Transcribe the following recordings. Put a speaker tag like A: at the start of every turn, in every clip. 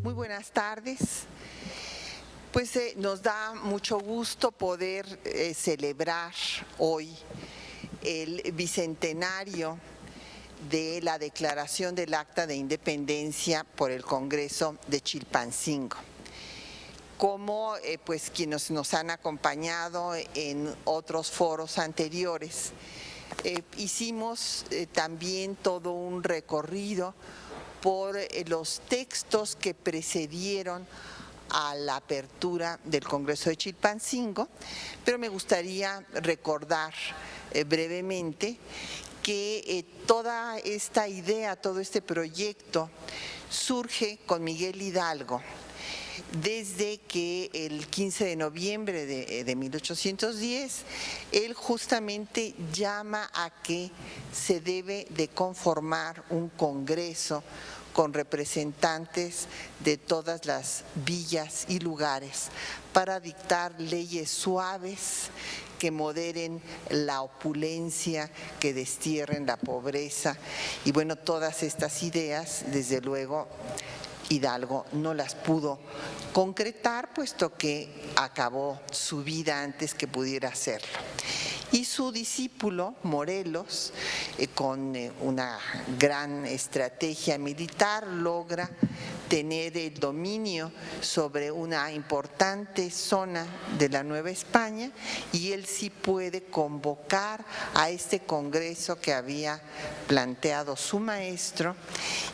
A: Muy buenas tardes. Pues nos da mucho gusto poder celebrar hoy el bicentenario de la declaración del Acta de Independencia por el Congreso de Chilpancingo. Como pues quienes nos han acompañado en otros foros anteriores, hicimos también todo un recorrido por los textos que precedieron a la apertura del Congreso de Chilpancingo, pero me gustaría recordar brevemente que toda esta idea, todo este proyecto surge con Miguel Hidalgo, desde que el 15 de noviembre de 1810, él justamente llama a que se debe de conformar un congreso con representantes de todas las villas y lugares para dictar leyes suaves que moderen la opulencia, que destierren la pobreza. Y bueno, todas estas ideas, desde luego, Hidalgo no las pudo concretar, puesto que acabó su vida antes que pudiera hacerlo. Y su discípulo, Morelos, con una gran estrategia militar, logra tener el dominio sobre una importante zona de la Nueva España, y él sí puede convocar a este congreso que había planteado su maestro,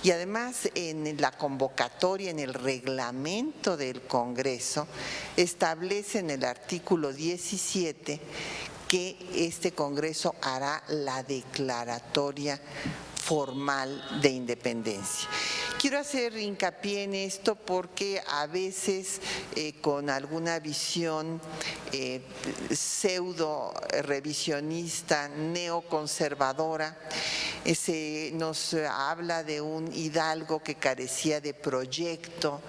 A: y además en la convocatoria, en el reglamento del Congreso, establece en el artículo 17 que este Congreso hará la declaratoria formal de independencia. Quiero hacer hincapié en esto porque a veces con alguna visión pseudo revisionista, neoconservadora, se nos habla de un Hidalgo que carecía de proyecto,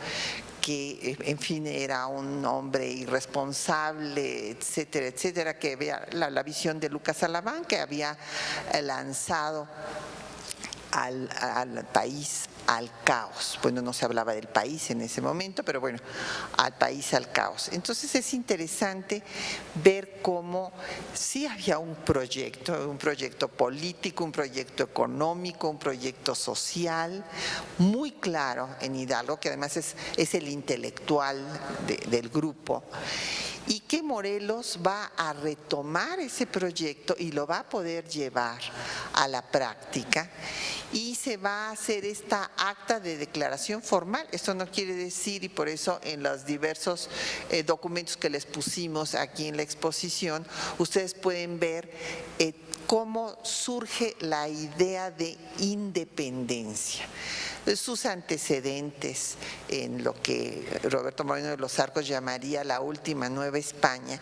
A: que en fin era un hombre irresponsable, etcétera, etcétera, que había la visión de Lucas Alamán, que había lanzado al país al caos. Bueno, no se hablaba del país en ese momento, pero bueno, al país al caos. Entonces es interesante ver cómo sí había un proyecto político, un proyecto económico, un proyecto social muy claro en Hidalgo, que además es el intelectual del grupo, y que Morelos va a retomar ese proyecto y lo va a poder llevar a la práctica, y se va a hacer esta acta de declaración formal. Esto no quiere decir, y por eso en los diversos documentos que les pusimos aquí en la exposición, ustedes pueden ver cómo surge la idea de independencia, sus antecedentes en lo que Roberto Moreno de los Arcos llamaría la última Nueva España,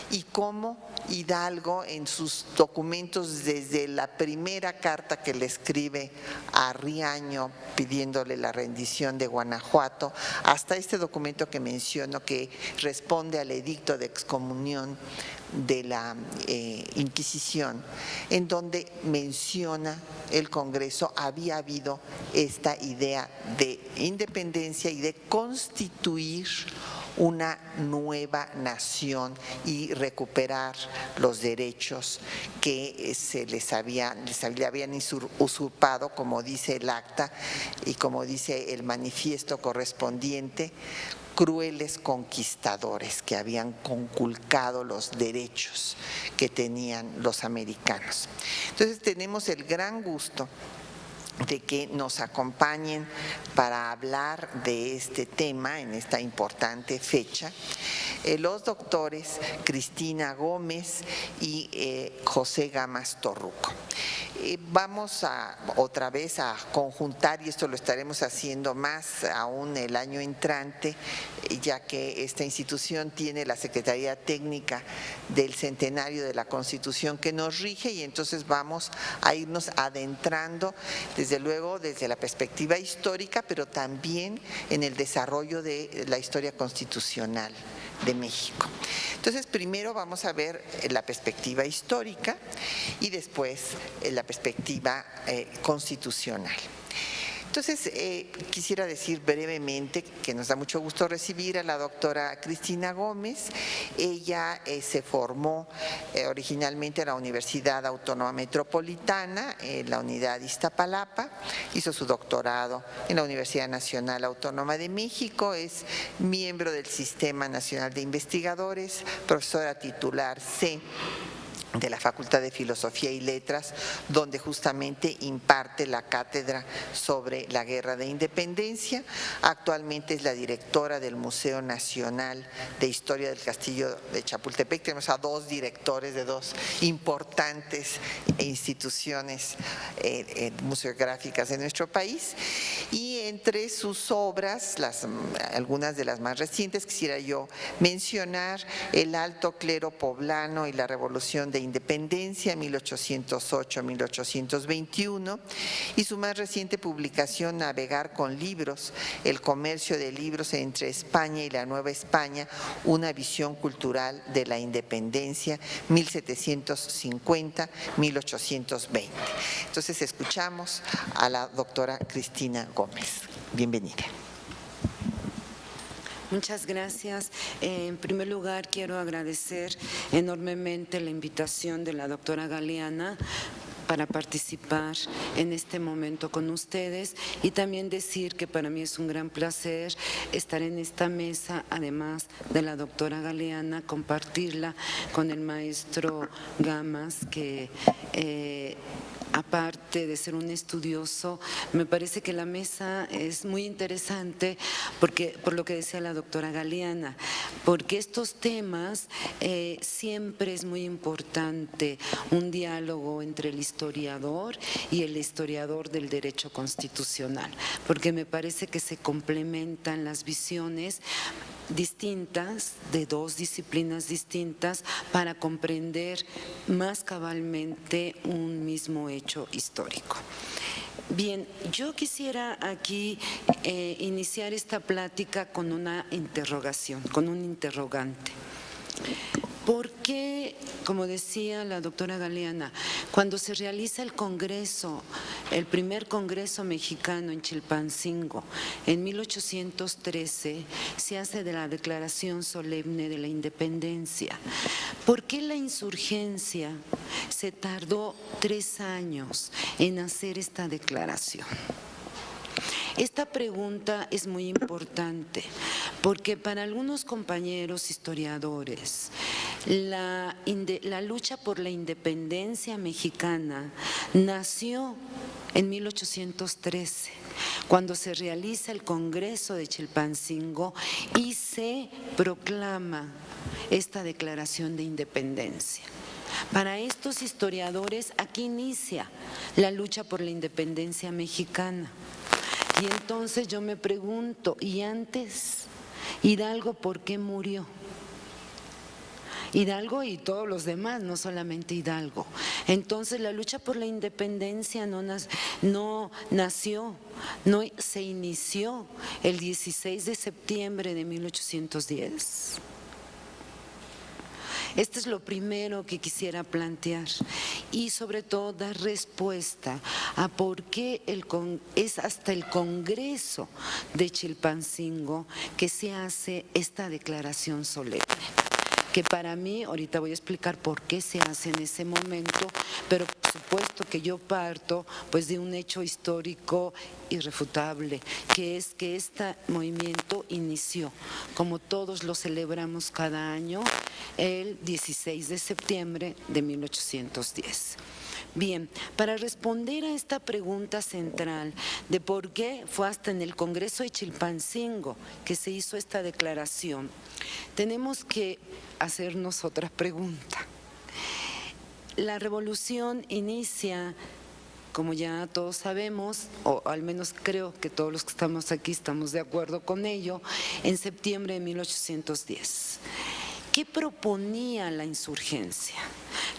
A: y cómo Hidalgo en sus documentos, desde la primera carta que le escribe a Riaño pidiéndole la rendición de Guanajuato, hasta este documento que menciono que responde al edicto de excomunión de la Inquisición, en donde menciona el Congreso, había habido esta idea de independencia y de constituir una nueva nación y recuperar los derechos que le habían usurpado, como dice el acta y como dice el manifiesto correspondiente, crueles conquistadores que habían conculcado los derechos que tenían los americanos. Entonces tenemos el gran gusto de que nos acompañen para hablar de este tema en esta importante fecha los doctores Cristina Gómez y José Gamas Torruco. Vamos otra vez a conjuntar, y esto lo estaremos haciendo más aún el año entrante, ya que esta institución tiene la Secretaría Técnica del Centenario de la Constitución que nos rige, y entonces vamos a irnos adentrando, desde luego desde la perspectiva histórica, pero también en el desarrollo de la historia constitucional de México. Entonces, primero vamos a ver la perspectiva histórica y después la perspectiva constitucional. Entonces, quisiera decir brevemente que nos da mucho gusto recibir a la doctora Cristina Gómez. Ella se formó originalmente en la Universidad Autónoma Metropolitana, en la unidad Iztapalapa, hizo su doctorado en la Universidad Nacional Autónoma de México, es miembro del Sistema Nacional de Investigadores, profesora titular C de la Facultad de Filosofía y Letras, donde justamente imparte la cátedra sobre la Guerra de Independencia. Actualmente es la directora del Museo Nacional de Historia del Castillo de Chapultepec. Tenemos a dos directores de dos importantes instituciones museográficas de nuestro país. Y entre sus obras, algunas de las más recientes, quisiera yo mencionar El Alto Clero Poblano y la Revolución de Independencia, 1808-1821, y su más reciente publicación, Navegar con libros, el comercio de libros entre España y la Nueva España, una visión cultural de la independencia, 1750-1820. Entonces escuchamos a la doctora Cristina Gómez. Bienvenida.
B: Muchas gracias. En primer lugar, quiero agradecer enormemente la invitación de la doctora Galeana para participar en este momento con ustedes y también decir que para mí es un gran placer estar en esta mesa, además de la doctora Galeana, compartirla con el maestro Gamas, que aparte de ser un estudioso, me parece que la mesa es muy interesante porque, por lo que decía la doctora Galeana, porque estos temas siempre es muy importante un diálogo entre el historiador y el historiador del derecho constitucional, porque me parece que se complementan las visiones distintas, de dos disciplinas distintas, para comprender más cabalmente un mismo hecho histórico. Bien, yo quisiera aquí iniciar esta plática con una interrogación, con un interrogante. ¿Por qué, como decía la doctora Galeana, cuando se realiza el Congreso, el primer Congreso mexicano en Chilpancingo, en 1813, se hace de la Declaración Solemne de la Independencia? ¿Por qué la insurgencia se tardó 3 años en hacer esta declaración? Esta pregunta es muy importante porque para algunos compañeros historiadores la lucha por la independencia mexicana nació en 1813, cuando se realiza el Congreso de Chilpancingo y se proclama esta Declaración de Independencia. Para estos historiadores, aquí inicia la lucha por la independencia mexicana. Y entonces yo me pregunto, ¿y antes Hidalgo por qué murió? Hidalgo y todos los demás, no solamente Hidalgo. Entonces la lucha por la independencia no nació, no se inició el 16 de septiembre de 1810. Este es lo primero que quisiera plantear y sobre todo dar respuesta a por qué es hasta el Congreso de Chilpancingo que se hace esta declaración solemne, que para mí, ahorita voy a explicar por qué se hace en ese momento, pero por supuesto que yo parto pues de un hecho histórico irrefutable, que es que este movimiento inició, como todos lo celebramos cada año, el 16 de septiembre de 1810. Bien, para responder a esta pregunta central de por qué fue hasta en el Congreso de Chilpancingo que se hizo esta declaración, tenemos que hacernos otra pregunta. La revolución inicia, como ya todos sabemos, o al menos creo que todos los que estamos aquí estamos de acuerdo con ello, en septiembre de 1810. ¿Qué proponía la insurgencia?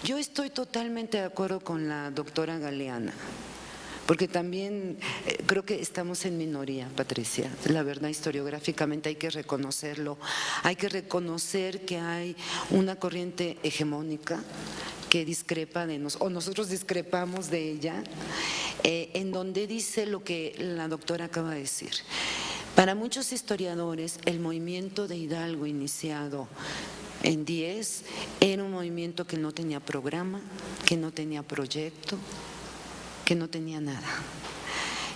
B: Yo estoy totalmente de acuerdo con la doctora Galeana. porque también creo que estamos en minoría, Patricia. La verdad, historiográficamente hay que reconocerlo. Hay que reconocer que hay una corriente hegemónica que discrepa de nosotros, o nosotros discrepamos de ella, en donde dice lo que la doctora acaba de decir. Para muchos historiadores, el movimiento de Hidalgo iniciado en 10 era un movimiento que no tenía programa, que no tenía proyecto, que no tenía nada.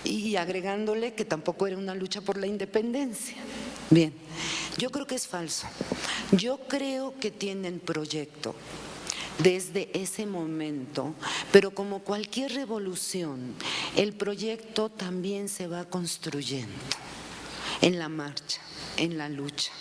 B: Y agregándole que tampoco era una lucha por la independencia. Bien, yo creo que es falso. Yo creo que tienen proyecto desde ese momento, pero como cualquier revolución, el proyecto también se va construyendo en la marcha, en la lucha.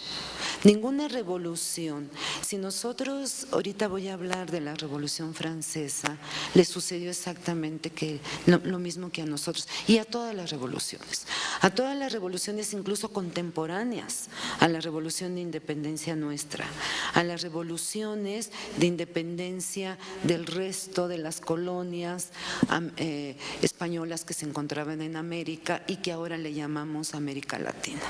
B: Ninguna revolución, si nosotros, ahorita voy a hablar de la Revolución Francesa, le sucedió exactamente lo mismo que a nosotros y a todas las revoluciones incluso contemporáneas, a la Revolución de Independencia nuestra, a las revoluciones de independencia del resto de las colonias españolas que se encontraban en América y que ahora le llamamos América Latina.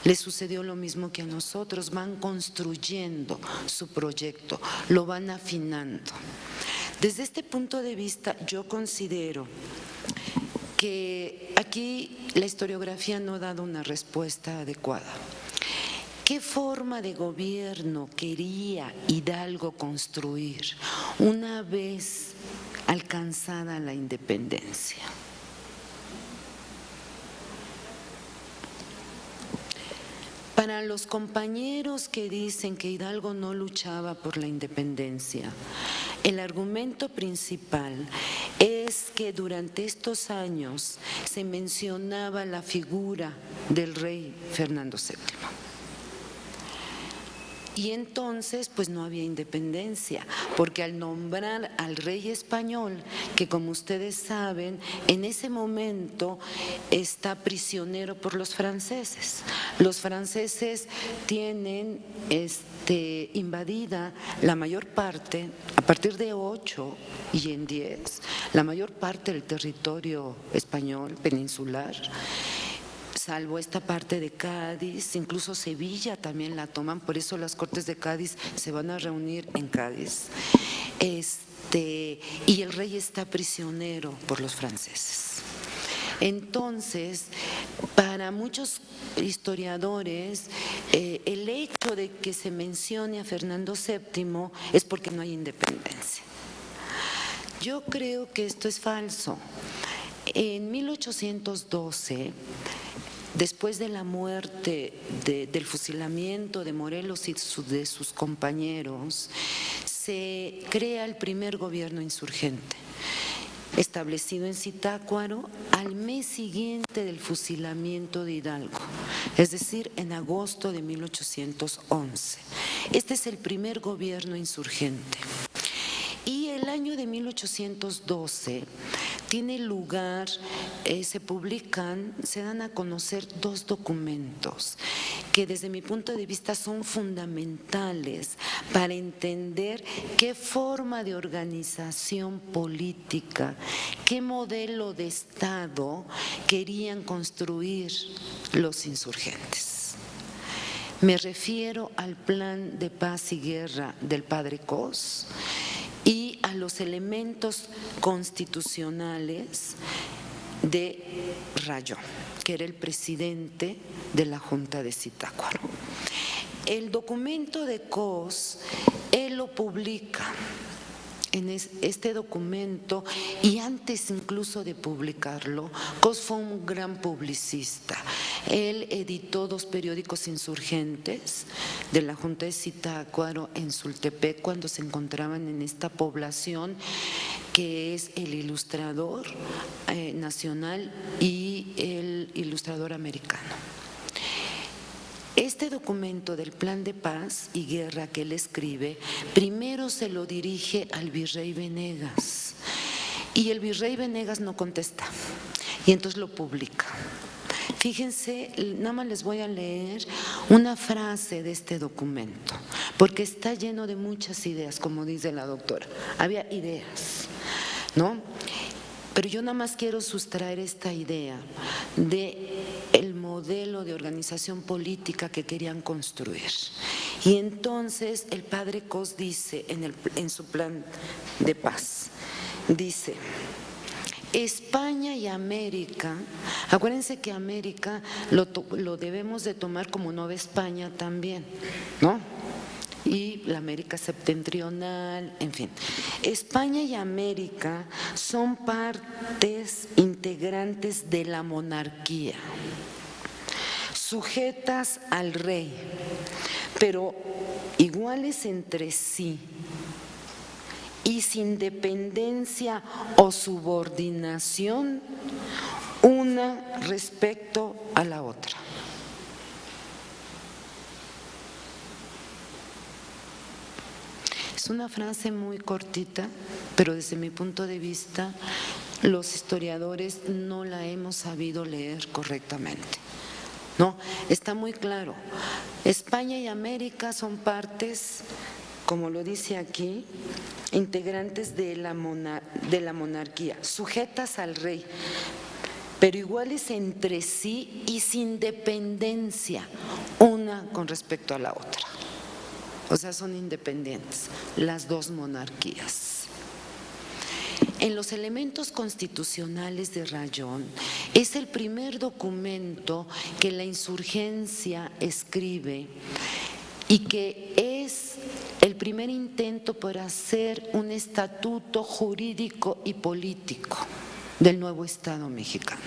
B: Le sucedió lo mismo que a nosotros, van construyendo su proyecto, lo van afinando. Desde este punto de vista, yo considero que aquí la historiografía no ha dado una respuesta adecuada. ¿Qué forma de gobierno quería Hidalgo construir una vez alcanzada la independencia? Para los compañeros que dicen que Hidalgo no luchaba por la independencia, el argumento principal es que durante estos años se mencionaba la figura del rey Fernando VII. Y entonces pues no había independencia, porque al nombrar al rey español, que como ustedes saben, en ese momento está prisionero por los franceses. Los franceses tienen invadida la mayor parte, a partir de 8 y en 10, la mayor parte del territorio español peninsular, salvo esta parte de Cádiz, incluso Sevilla también la toman, por eso las Cortes de Cádiz se van a reunir en Cádiz. Y el rey está prisionero por los franceses. Entonces, para muchos historiadores, el hecho de que se mencione a Fernando VII es porque no hay independencia. Yo creo que esto es falso. En 1812, después de la muerte, del fusilamiento de Morelos y de sus compañeros, se crea el primer gobierno insurgente, establecido en Zitácuaro al mes siguiente del fusilamiento de Hidalgo, es decir, en agosto de 1811. Este es el primer gobierno insurgente. Y el año de 1812 tiene lugar, se dan a conocer 2 documentos que desde mi punto de vista son fundamentales para entender qué forma de organización política, qué modelo de Estado querían construir los insurgentes. Me refiero al Plan de Paz y Guerra del padre Cos y a los elementos constitucionales de Rayón, que era el presidente de la Junta de Zitácuaro. El documento de Cos, él lo publica en este documento, y antes incluso de publicarlo, Cos fue un gran publicista. Él editó 2 periódicos insurgentes de la Junta de Zitácuaro en Sultepec, cuando se encontraban en esta población, que es el Ilustrador Nacional y el Ilustrador Americano. Este documento del Plan de Paz y Guerra que él escribe, primero se lo dirige al virrey Venegas, y el virrey Venegas no contesta, y entonces lo publica. Fíjense, nada más les voy a leer una frase de este documento, porque está lleno de muchas ideas, como dice la doctora. Había ideas, ¿no? Pero yo nada más quiero sustraer esta idea de el modelo de organización política que querían construir. Y entonces el padre Cos dice en su plan de paz, dice: España y América, acuérdense que América lo debemos de tomar como Nueva España también, ¿no? Y la América septentrional, en fin. España y América son partes integrantes de la monarquía, sujetas al rey, pero iguales entre sí y sin dependencia o subordinación una respecto a la otra. Es una frase muy cortita, pero desde mi punto de vista, los historiadores no la hemos sabido leer correctamente. No, está muy claro. España y América son partes, como lo dice aquí, integrantes de la monarquía, sujetas al rey, pero iguales entre sí y sin dependencia una con respecto a la otra. O sea, son independientes las dos monarquías. En los elementos constitucionales de Rayón es el primer documento que la insurgencia escribe y que es el primer intento por hacer un estatuto jurídico y político del nuevo Estado mexicano.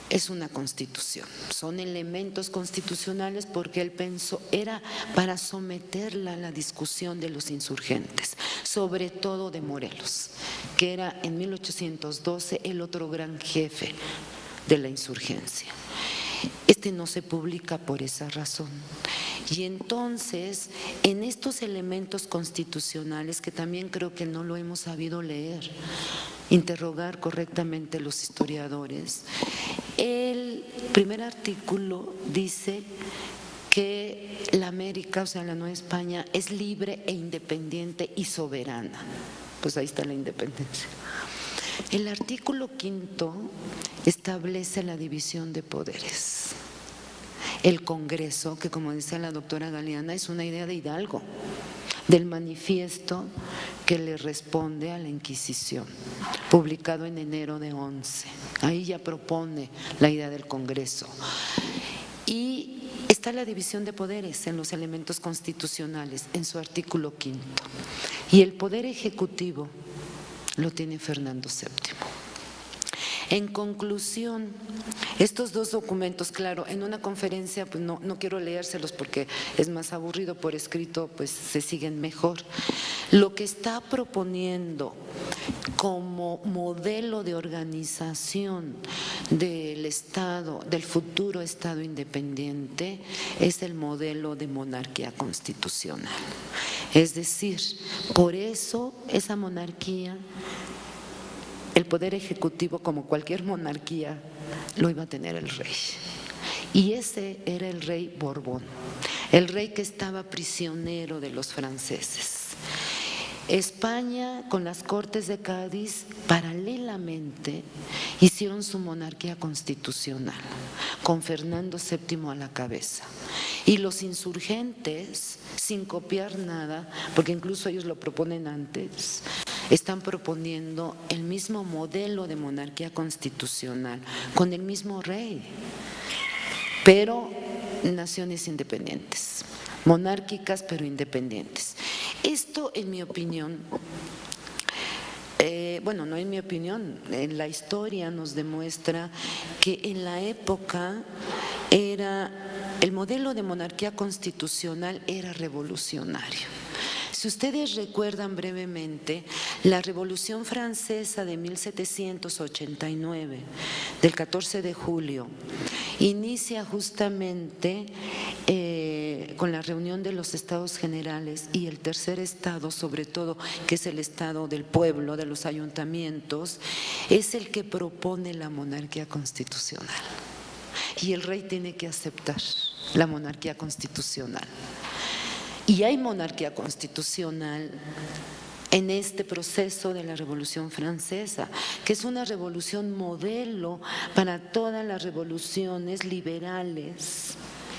B: Es una constitución, son elementos constitucionales porque él pensó era para someterla a la discusión de los insurgentes, sobre todo de Morelos, que era en 1812 el otro gran jefe de la insurgencia. Este no se publica por esa razón. Y entonces, en estos elementos constitucionales, que también creo que no lo hemos sabido leer, interrogar correctamente los historiadores, el primer artículo dice que la América, o sea, la Nueva España, es libre e independiente y soberana. Pues ahí está la independencia. El artículo 5 establece la división de poderes. El Congreso, que como dice la doctora Galeana, es una idea de Hidalgo, del manifiesto que le responde a la Inquisición, publicado en enero de 11. Ahí ya propone la idea del Congreso. Y está la división de poderes en los elementos constitucionales, en su artículo 5. Y el poder ejecutivo lo tiene Fernando VII. En conclusión, estos dos documentos, claro, en una conferencia pues no quiero leérselos porque es más aburrido, por escrito pues se siguen mejor. Lo que está proponiendo como modelo de organización del Estado, del futuro Estado independiente, es el modelo de monarquía constitucional. Es decir, por eso esa monarquía, el poder ejecutivo, como cualquier monarquía, lo iba a tener el rey. Y ese era el rey Borbón, el rey que estaba prisionero de los franceses. España, con las Cortes de Cádiz, paralelamente hicieron su monarquía constitucional, con Fernando VII a la cabeza. Y los insurgentes, sin copiar nada, porque incluso ellos lo proponen antes, están proponiendo el mismo modelo de monarquía constitucional, con el mismo rey, pero naciones independientes, monárquicas pero independientes. Esto, en mi opinión, bueno, no en mi opinión, en la historia nos demuestra que en la época el modelo de monarquía constitucional era revolucionario. Si ustedes recuerdan brevemente, la Revolución Francesa de 1789, del 14 de julio, inicia justamente con la reunión de los estados generales y el tercer estado, sobre todo, que es el estado del pueblo, de los ayuntamientos, es el que propone la monarquía constitucional. Y el rey tiene que aceptar la monarquía constitucional. Y hay monarquía constitucional en este proceso de la Revolución Francesa, que es una revolución modelo para todas las revoluciones liberales.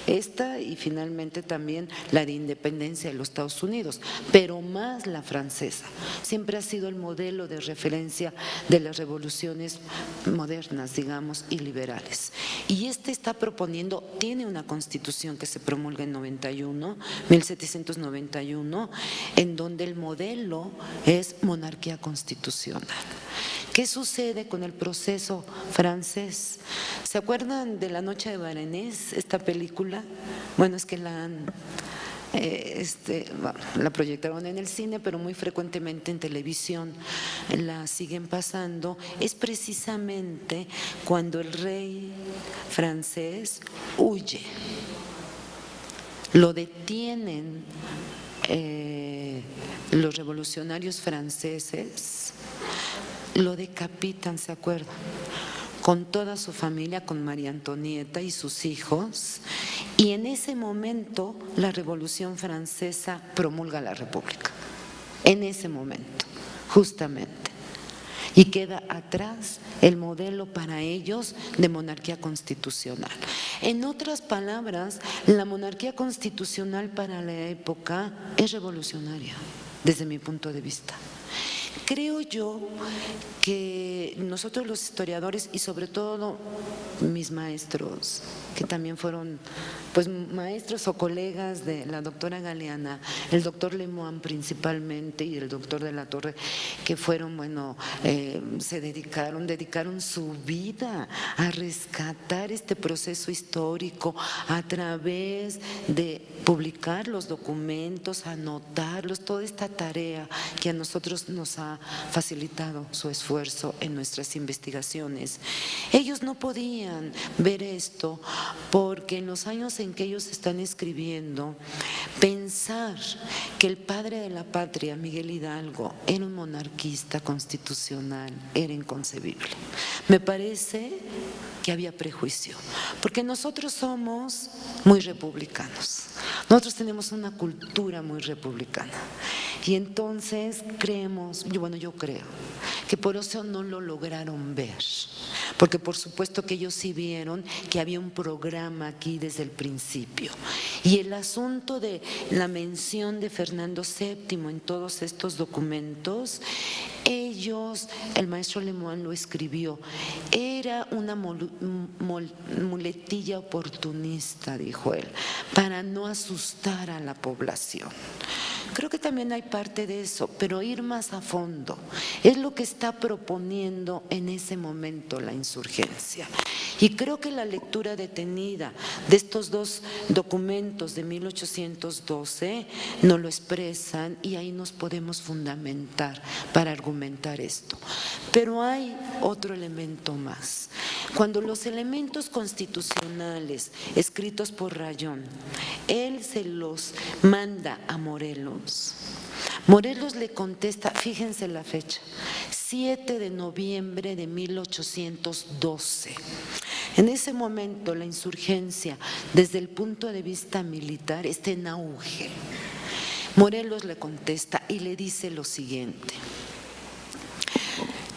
B: Esta y finalmente también la de independencia de los Estados Unidos, pero más la francesa. Siempre ha sido el modelo de referencia de las revoluciones modernas, digamos, y liberales. Y este está proponiendo, tiene una constitución que se promulga en 1791, en donde el modelo es monarquía constitucional. ¿Qué sucede con el proceso francés? ¿Se acuerdan de La Noche de Varennes, esta película? Bueno, es que la proyectaron en el cine, pero muy frecuentemente en televisión la siguen pasando. Es precisamente cuando el rey francés huye. Lo detienen los revolucionarios franceses, lo decapitan, ¿se acuerdan? Con toda su familia, con María Antonieta y sus hijos, y en ese momento la Revolución Francesa promulga la República, en ese momento, justamente, y queda atrás el modelo para ellos de monarquía constitucional. En otras palabras, la monarquía constitucional para la época es revolucionaria, desde mi punto de vista. Creo yo que nosotros los historiadores y sobre todo mis maestros, que también fueron pues maestros o colegas de la doctora Galeana, el doctor Lemoine principalmente y el doctor de la Torre, que fueron, dedicaron su vida a rescatar este proceso histórico a través de publicar los documentos, anotarlos, toda esta tarea que a nosotros nos ha facilitado su esfuerzo en nuestras investigaciones. Ellos no podían ver esto porque en los años en que ellos están escribiendo, pensar que el padre de la patria, Miguel Hidalgo, era un monarquista constitucional, era inconcebible. Me parece que había prejuicio, porque nosotros somos muy republicanos, nosotros tenemos una cultura muy republicana y entonces creemos, yo creo que por eso no lo lograron ver, porque por supuesto que ellos sí vieron que había un programa aquí desde el principio y el asunto de la mención de Fernando VII en todos estos documentos, el maestro Lemoine lo escribió, era una muletilla oportunista, dijo él, para no asustar a la población. Creo que también hay parte de eso, pero ir más a fondo es lo que está proponiendo en ese momento la insurgencia. Y creo que la lectura detenida de estos dos documentos de 1812 nos lo expresan y ahí nos podemos fundamentar para argumentar esto. Pero hay otro elemento más. Cuando los elementos constitucionales escritos por Rayón, él se los manda a Morelos, Morelos le contesta, fíjense la fecha, 7 de noviembre de 1812. En ese momento la insurgencia, desde el punto de vista militar, está en auge. Morelos le contesta y le dice lo siguiente: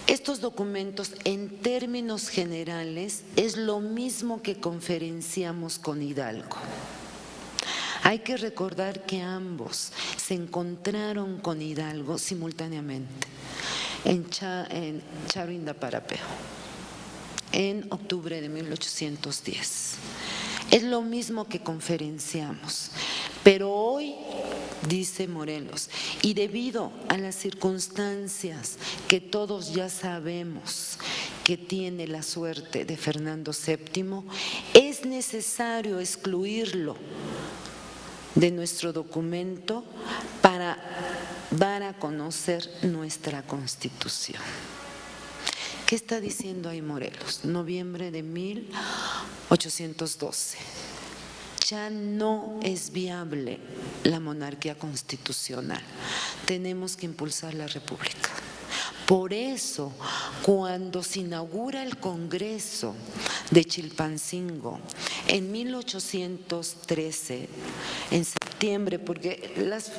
B: estos documentos, en términos generales, es lo mismo que conferenciamos con Hidalgo. Hay que recordar que ambos se encontraron con Hidalgo simultáneamente en Charindaparapeo, en octubre de 1810. Es lo mismo que conferenciamos, pero hoy, dice Morelos, y debido a las circunstancias que todos ya sabemos que tiene la suerte de Fernando VII, es necesario excluirlo de nuestro documento para dar a conocer nuestra Constitución. ¿Qué está diciendo ahí Morelos? Noviembre de 1812. Ya no es viable la monarquía constitucional. Tenemos que impulsar la república. Por eso, cuando se inaugura el Congreso de Chilpancingo en 1813, en septiembre, porque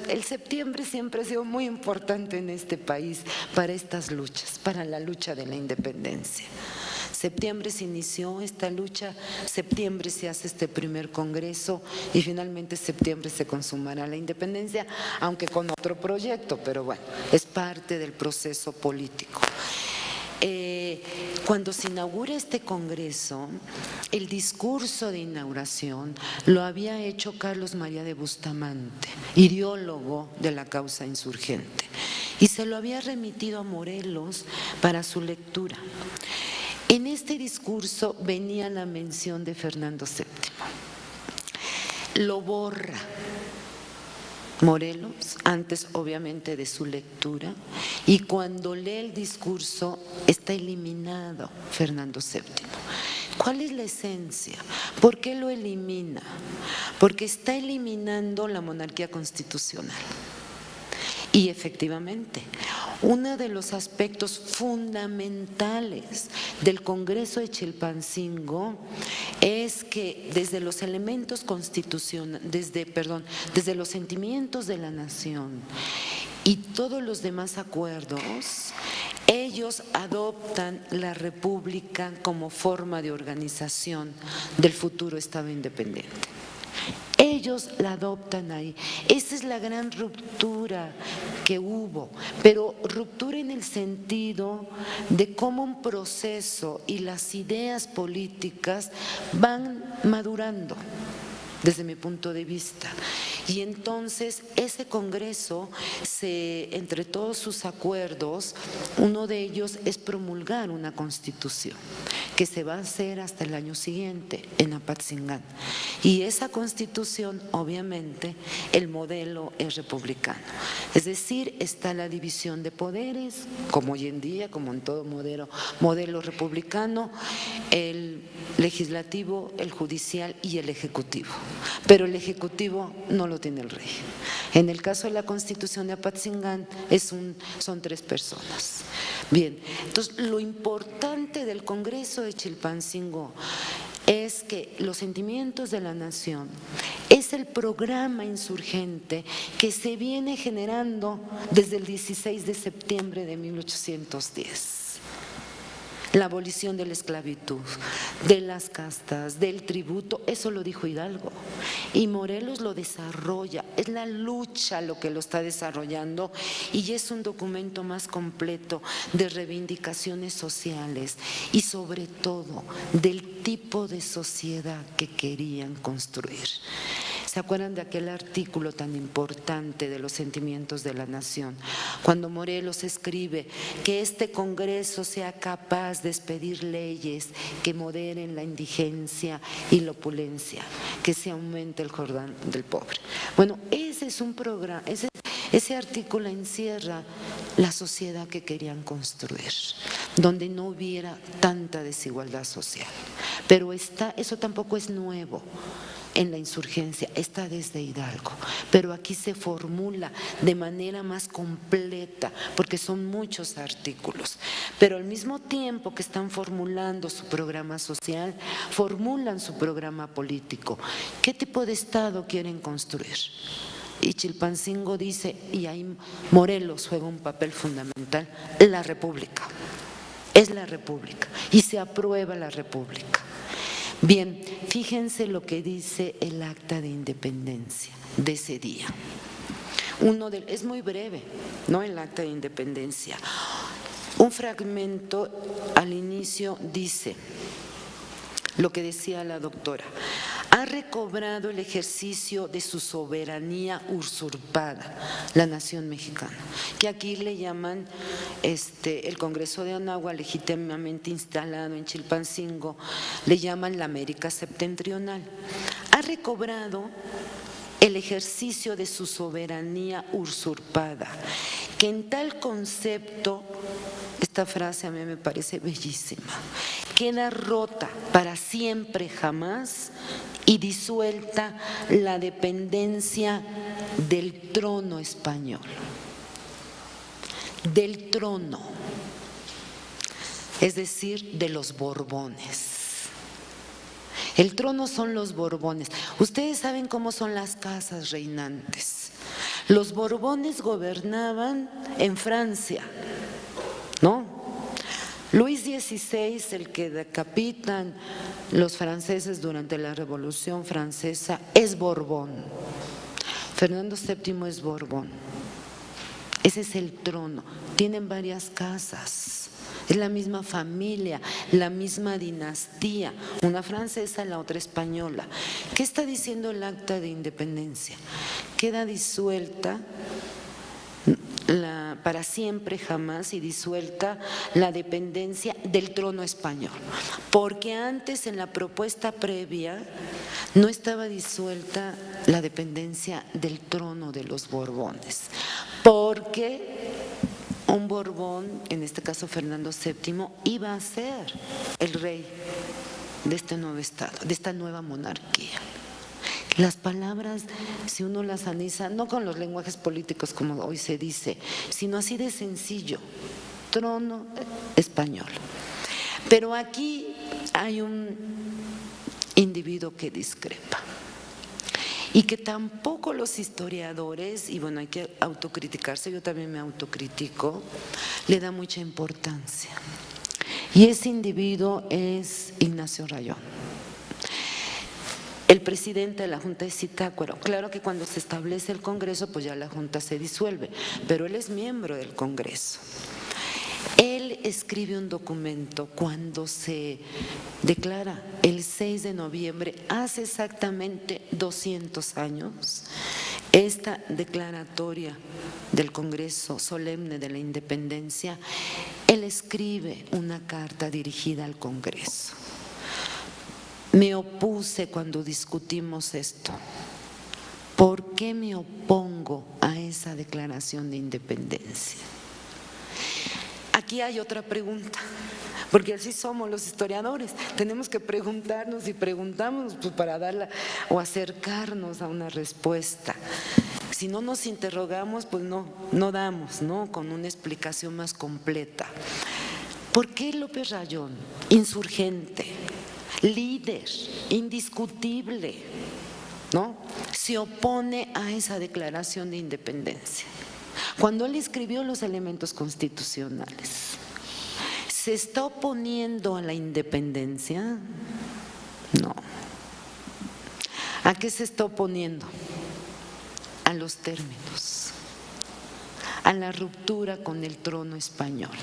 B: el septiembre siempre ha sido muy importante en este país para estas luchas, para la lucha de la independencia. Septiembre se inició esta lucha, septiembre se hace este primer congreso y finalmente en septiembre se consumará la independencia, aunque con otro proyecto, pero bueno, es parte del proceso político. Cuando se inaugura este congreso, el discurso de inauguración lo había hecho Carlos María de Bustamante, ideólogo de la causa insurgente, y se lo había remitido a Morelos para su lectura. En este discurso venía la mención de Fernando VII. Lo borra Morelos, antes obviamente de su lectura, y cuando lee el discurso está eliminado Fernando VII. ¿Cuál es la esencia? ¿Por qué lo elimina? Porque está eliminando la monarquía constitucional. Y efectivamente, uno de los aspectos fundamentales del Congreso de Chilpancingo es que desde los elementos constitucionales, desde los sentimientos de la nación y todos los demás acuerdos, ellos adoptan la república como forma de organización del futuro Estado independiente. Ellos la adoptan ahí. Esa es la gran ruptura que hubo, pero ruptura en el sentido de cómo un proceso y las ideas políticas van madurando, desde mi punto de vista. Y entonces ese Congreso, entre todos sus acuerdos, uno de ellos es promulgar una Constitución que se va a hacer hasta el año siguiente en Apatzingán. Y esa Constitución, obviamente, el modelo es republicano. Es decir, está la división de poderes, como hoy en día, como en todo modelo republicano, el legislativo, el judicial y el ejecutivo. Pero el ejecutivo no lo tiene el rey. En el caso de la Constitución de Apatzingán son 3 personas. Bien, entonces lo importante del Congreso de Chilpancingo es que los sentimientos de la nación es el programa insurgente que se viene generando desde el 16 de septiembre de 1810. La abolición de la esclavitud, de las castas, del tributo, eso lo dijo Hidalgo. Y Morelos lo desarrolla, es la lucha lo que lo está desarrollando y es un documento más completo de reivindicaciones sociales y sobre todo del tipo de sociedad que querían construir. ¿Se acuerdan de aquel artículo tan importante de los sentimientos de la nación? Cuando Morelos escribe que este Congreso sea capaz de expedir leyes que moderen la indigencia y la opulencia, que se aumente el Jordán del pobre. Bueno, ese es un programa, ese artículo encierra la sociedad que querían construir, donde no hubiera tanta desigualdad social. Pero eso tampoco es nuevo. En la insurgencia, está desde Hidalgo, pero aquí se formula de manera más completa, porque son muchos artículos, pero al mismo tiempo que están formulando su programa social, formulan su programa político. ¿Qué tipo de Estado quieren construir? Y Chilpancingo dice, y ahí Morelos juega un papel fundamental, la república, es la república, y se aprueba la república. Bien, fíjense lo que dice el acta de independencia de ese día. Es muy breve, ¿no? El acta de independencia. Un fragmento al inicio dice lo que decía la doctora: ha recobrado el ejercicio de su soberanía usurpada la nación mexicana, que aquí le llaman el Congreso de Anáhuac, legítimamente instalado en Chilpancingo, le llaman la América Septentrional. Ha recobrado el ejercicio de su soberanía usurpada, que en tal concepto, esta frase a mí me parece bellísima, queda rota para siempre jamás y disuelta la dependencia del trono español, del trono. es decir, de los Borbones. El trono son los Borbones. Ustedes saben cómo son las casas reinantes. Los Borbones gobernaban en Francia, ¿no? Luis XVI, el que decapitan los franceses durante la Revolución Francesa, es Borbón. Fernando VII es Borbón. Ese es el trono. Tienen varias casas. Es la misma familia, la misma dinastía, una francesa y la otra española. ¿Qué está diciendo el Acta de Independencia? Queda disuelta para siempre, jamás, y disuelta la dependencia del trono español. Porque antes, en la propuesta previa, no estaba disuelta la dependencia del trono de los Borbones. Porque un Borbón, en este caso Fernando VII, iba a ser el rey de este nuevo estado, de esta nueva monarquía. Las palabras, si uno las analiza, no con los lenguajes políticos como hoy se dice, sino así de sencillo, trono español. Pero aquí hay un individuo que discrepa. Y que tampoco los historiadores, y bueno, hay que autocriticarse, yo también me autocritico, le da mucha importancia. Y ese individuo es Ignacio Rayón, el presidente de la Junta de Zitácuaro. Claro que cuando se establece el Congreso, pues ya la Junta se disuelve, pero él es miembro del Congreso. Él escribe un documento cuando se declara el 6 de noviembre, hace exactamente 200 años, esta declaratoria del Congreso Solemne de la Independencia. Él escribe una carta dirigida al Congreso. Me opuse cuando discutimos esto. ¿Por qué me opongo a esa declaración de independencia? Aquí hay otra pregunta, porque así somos los historiadores, tenemos que preguntarnos y preguntamos pues, para darla o acercarnos a una respuesta. Si no nos interrogamos, pues no damos, ¿no? Con una explicación más completa. ¿Por qué López Rayón, insurgente, líder, indiscutible, ¿no?, se opone a esa declaración de independencia? Cuando él escribió los elementos constitucionales, ¿se está oponiendo a la independencia? No. ¿A qué se está oponiendo? A los términos, a la ruptura con el trono español.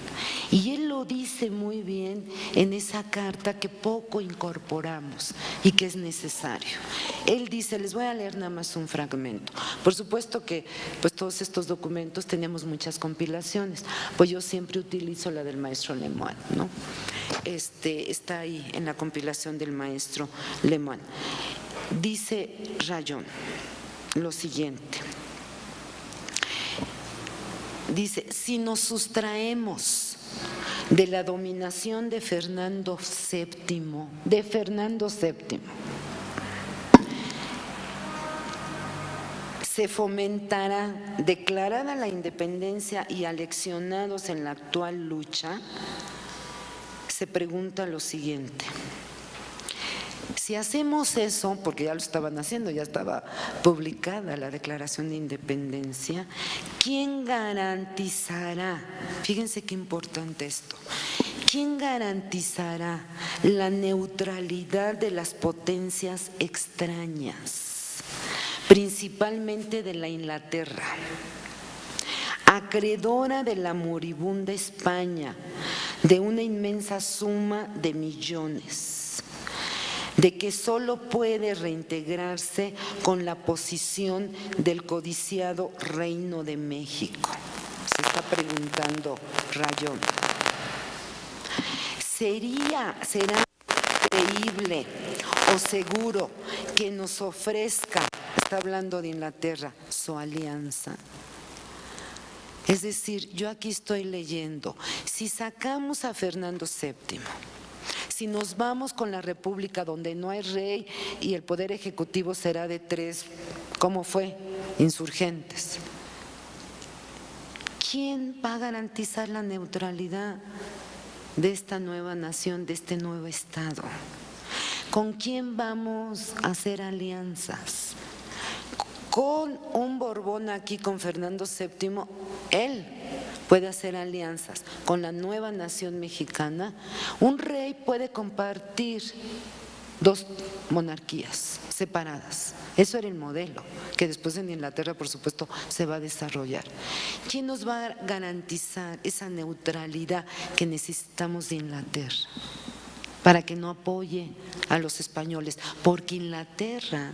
B: Y él lo dice muy bien en esa carta que poco incorporamos y que es necesario. Él dice, les voy a leer nada más un fragmento. Por supuesto que pues todos estos documentos tenemos muchas compilaciones, pues yo siempre utilizo la del maestro Lemoine, ¿no? Está ahí en la compilación del maestro Lemoine. Dice Rayón lo siguiente. Dice, si nos sustraemos de la dominación de Fernando VII, se fomentará, declarada la independencia y aleccionados en la actual lucha, se pregunta lo siguiente. Si hacemos eso, porque ya lo estaban haciendo, ya estaba publicada la Declaración de Independencia, ¿quién garantizará? Fíjense qué importante esto. ¿Quién garantizará la neutralidad de las potencias extrañas, principalmente de la Inglaterra, acreedora de la moribunda España, de una inmensa suma de millones, de que solo puede reintegrarse con la posición del codiciado Reino de México? Se está preguntando Rayón. ¿Será creíble o seguro que nos ofrezca, está hablando de Inglaterra, su alianza? Es decir, yo aquí estoy leyendo, si sacamos a Fernando VII, si nos vamos con la República donde no hay rey y el poder ejecutivo será de 3, ¿cómo fue? Insurgentes. ¿Quién va a garantizar la neutralidad? de esta nueva nación, de este nuevo Estado? ¿Con quién vamos a hacer alianzas? Con un Borbón aquí, con Fernando VII, él puede hacer alianzas. Con la nueva nación mexicana, un rey puede compartir dos monarquías separadas. Eso era el modelo, que después en Inglaterra, por supuesto, se va a desarrollar. ¿Quién nos va a garantizar esa neutralidad que necesitamos de Inglaterra para que no apoye a los españoles? Porque Inglaterra,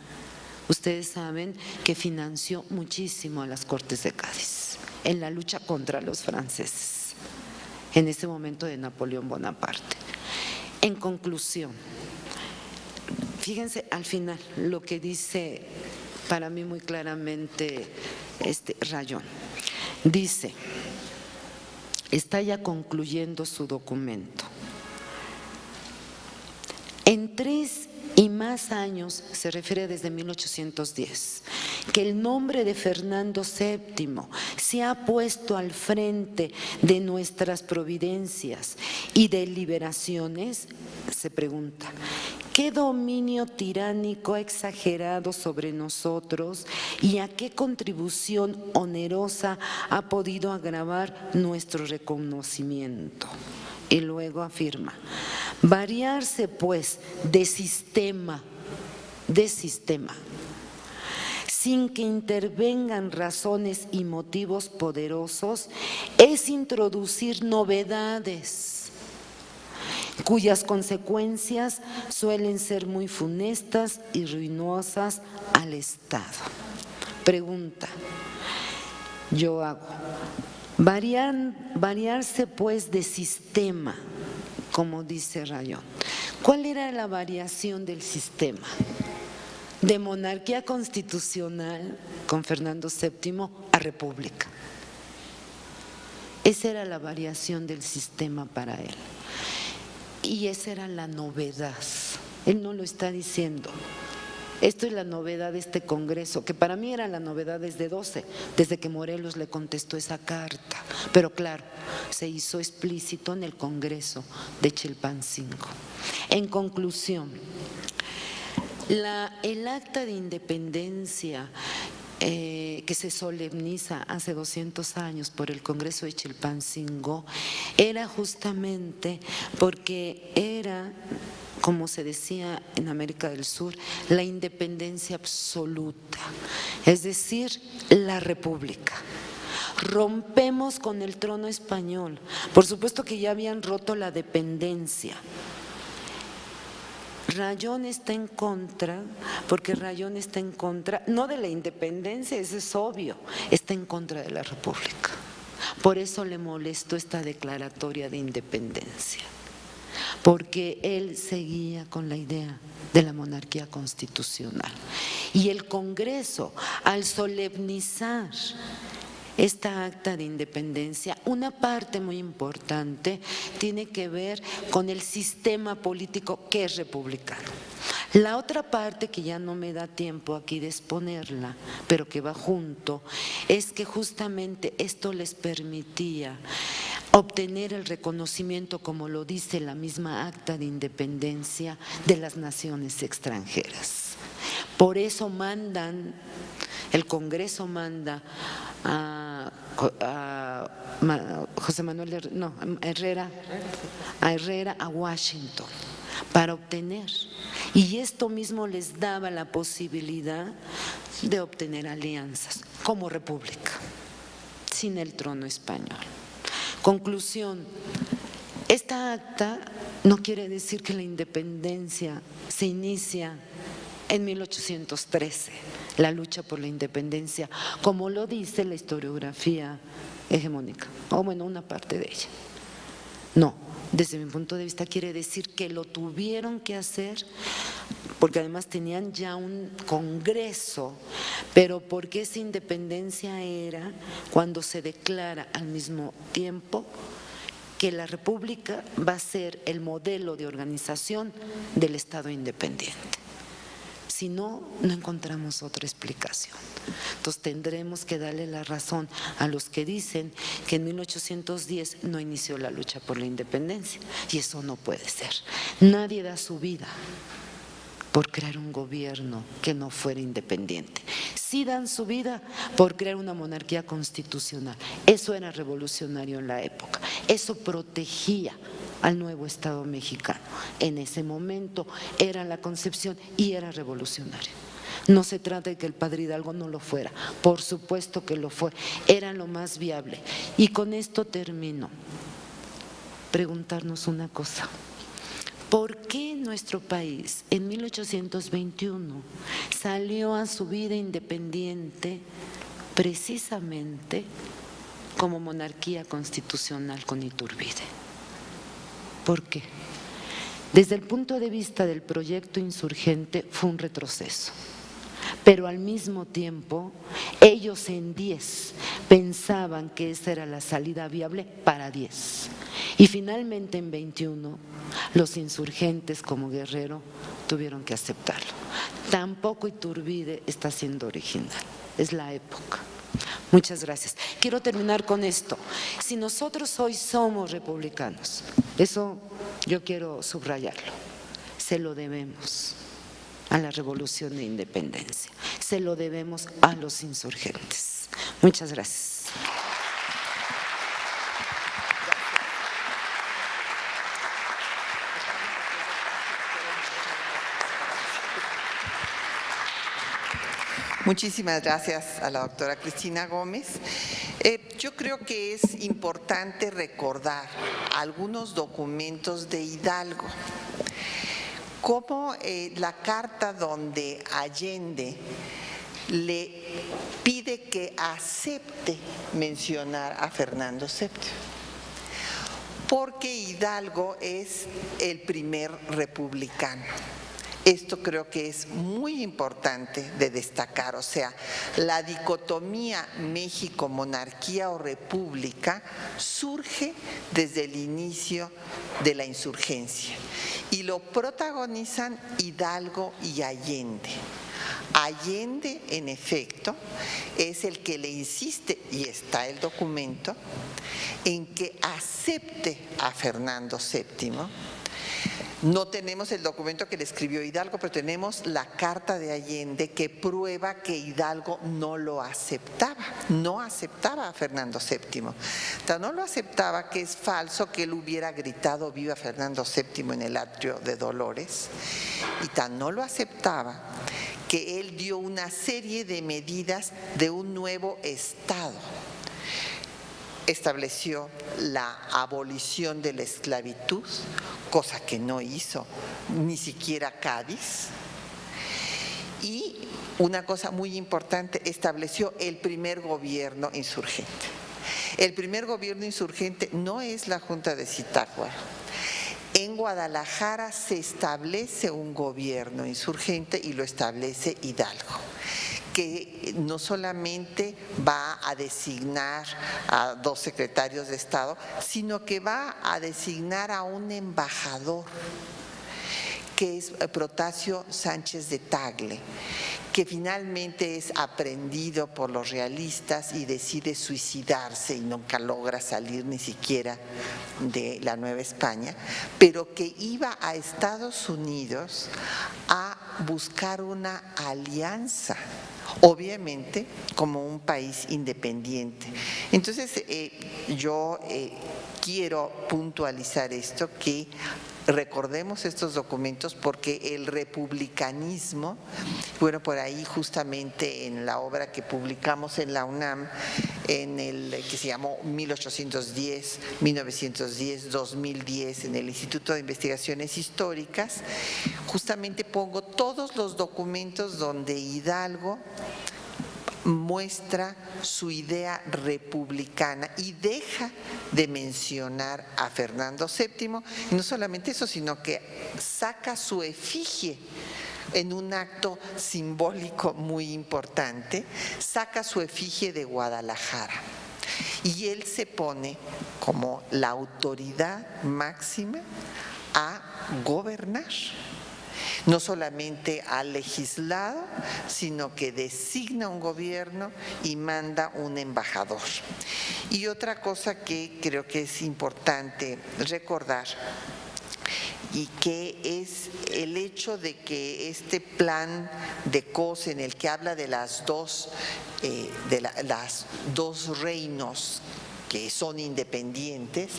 B: ustedes saben que financió muchísimo a las Cortes de Cádiz en la lucha contra los franceses, en ese momento de Napoleón Bonaparte. En conclusión, fíjense al final lo que dice para mí muy claramente Rayón. Dice, está ya concluyendo su documento. En 3 y más años, se refiere desde 1810, que el nombre de Fernando VII se ha puesto al frente de nuestras providencias y deliberaciones, se pregunta, ¿qué dominio tiránico ha exagerado sobre nosotros y a qué contribución onerosa ha podido agravar nuestro reconocimiento? Y luego afirma, variarse pues de sistema, sin que intervengan razones y motivos poderosos, es introducir novedades cuyas consecuencias suelen ser muy funestas y ruinosas al Estado. Pregunta, yo hago, variarse pues de sistema, como dice Rayón. ¿Cuál era la variación del sistema? De monarquía constitucional con Fernando VII a república. Esa era la variación del sistema para él. Y esa era la novedad. Él no lo está diciendo. Esto es la novedad de este Congreso, que para mí era la novedad desde 12, desde que Morelos le contestó esa carta. Pero claro, se hizo explícito en el Congreso de Chilpancingo. En conclusión, el acta de independencia que se solemniza hace 200 años por el Congreso de Chilpancingo era justamente porque era, como se decía en América del Sur, la independencia absoluta, es decir, la república. Rompemos con el trono español, por supuesto que ya habían roto la dependencia. Rayón está en contra, porque Rayón está en contra, no de la independencia, eso es obvio, está en contra de la república. Por eso le molestó esta declaratoria de independencia, porque él seguía con la idea de la monarquía constitucional. Y el Congreso, al solemnizar esta acta de independencia, una parte muy importante tiene que ver con el sistema político que es republicano. La otra parte, que ya no me da tiempo aquí de exponerla, pero que va junto, es que justamente esto les permitía obtener el reconocimiento, como lo dice la misma acta de independencia, de las naciones extranjeras. Por eso mandan, el Congreso manda a José Manuel Herrera a Washington para obtener, y esto mismo les daba la posibilidad de obtener alianzas como república, sin el trono español. Conclusión, esta acta no quiere decir que la independencia se inicia en 1813, la lucha por la independencia, como lo dice la historiografía hegemónica, o bueno, una parte de ella. No, desde mi punto de vista quiere decir que lo tuvieron que hacer porque además tenían ya un Congreso, pero porque esa independencia era cuando se declara al mismo tiempo que la República va a ser el modelo de organización del Estado independiente. Si no, no encontramos otra explicación. Entonces tendremos que darle la razón a los que dicen que en 1810 no inició la lucha por la independencia, y eso no puede ser. Nadie da su vida por crear un gobierno que no fuera independiente. Sí dan su vida por crear una monarquía constitucional. Eso era revolucionario en la época. Eso protegía al nuevo Estado mexicano. En ese momento era la concepción y era revolucionario. No se trata de que el padre Hidalgo no lo fuera, por supuesto que lo fue, era lo más viable. Y con esto termino. Preguntarnos una cosa. ¿Por qué nuestro país en 1821 salió a su vida independiente precisamente como monarquía constitucional con Iturbide? ¿Por qué? Desde el punto de vista del proyecto insurgente fue un retroceso, pero al mismo tiempo ellos en 10 pensaban que esa era la salida viable para 10. Y finalmente en 21 los insurgentes como Guerrero tuvieron que aceptarlo. Tampoco Iturbide está siendo original, es la época. Muchas gracias. Quiero terminar con esto. Si nosotros hoy somos republicanos, eso yo quiero subrayarlo, se lo debemos a la Revolución de Independencia, se lo debemos a los insurgentes. Muchas gracias.
A: Muchísimas gracias a la doctora Cristina Gómez. Yo creo que es importante recordar algunos documentos de Hidalgo, como la carta donde Allende le pide que acepte mencionar a Fernando VII, porque Hidalgo es el primer republicano. Esto creo que es muy importante de destacar, o sea, la dicotomía México, monarquía o república surge desde el inicio de la insurgencia y lo protagonizan Hidalgo y Allende. Allende, en efecto, es el que le insiste, y está el documento, en que acepte a Fernando VII. No tenemos el documento que le escribió Hidalgo, pero tenemos la carta de Allende que prueba que Hidalgo no lo aceptaba, no aceptaba a Fernando VII. Tan no lo aceptaba que es falso que él hubiera gritado viva Fernando VII en el atrio de Dolores, y tan no lo aceptaba que él dio una serie de medidas de un nuevo Estado. Estableció la abolición de la esclavitud, cosa que no hizo ni siquiera Cádiz. Y una cosa muy importante, estableció el primer gobierno insurgente. El primer gobierno insurgente no es la Junta de Zitácuaro. En Guadalajara se establece un gobierno insurgente y lo establece Hidalgo, que no solamente va a designar a 2 secretarios de Estado, sino que va a designar a un embajador, que es Protasio Sánchez de Tagle, que finalmente es aprehendido por los realistas y decide suicidarse y nunca logra salir ni siquiera de la Nueva España, pero que iba a Estados Unidos a buscar una alianza, obviamente como un país independiente. Entonces yo quiero puntualizar esto, que recordemos estos documentos, porque el republicanismo, bueno, por ahí justamente en la obra que publicamos en la UNAM, en el que se llamó 1810, 1910, 2010, en el Instituto de Investigaciones Históricas, justamente pongo todos los documentos donde Hidalgo muestra su idea republicana y deja de mencionar a Fernando VII, y no solamente eso, sino que saca su efigie en un acto simbólico muy importante, saca su efigie de Guadalajara y él se pone como la autoridad máxima a gobernar. No solamente ha legislado, sino que designa un gobierno y manda un embajador. Y otra cosa que creo que es importante recordar, y que es el hecho de que este plan de Cos, en el que habla de las dos reinos que son independientes,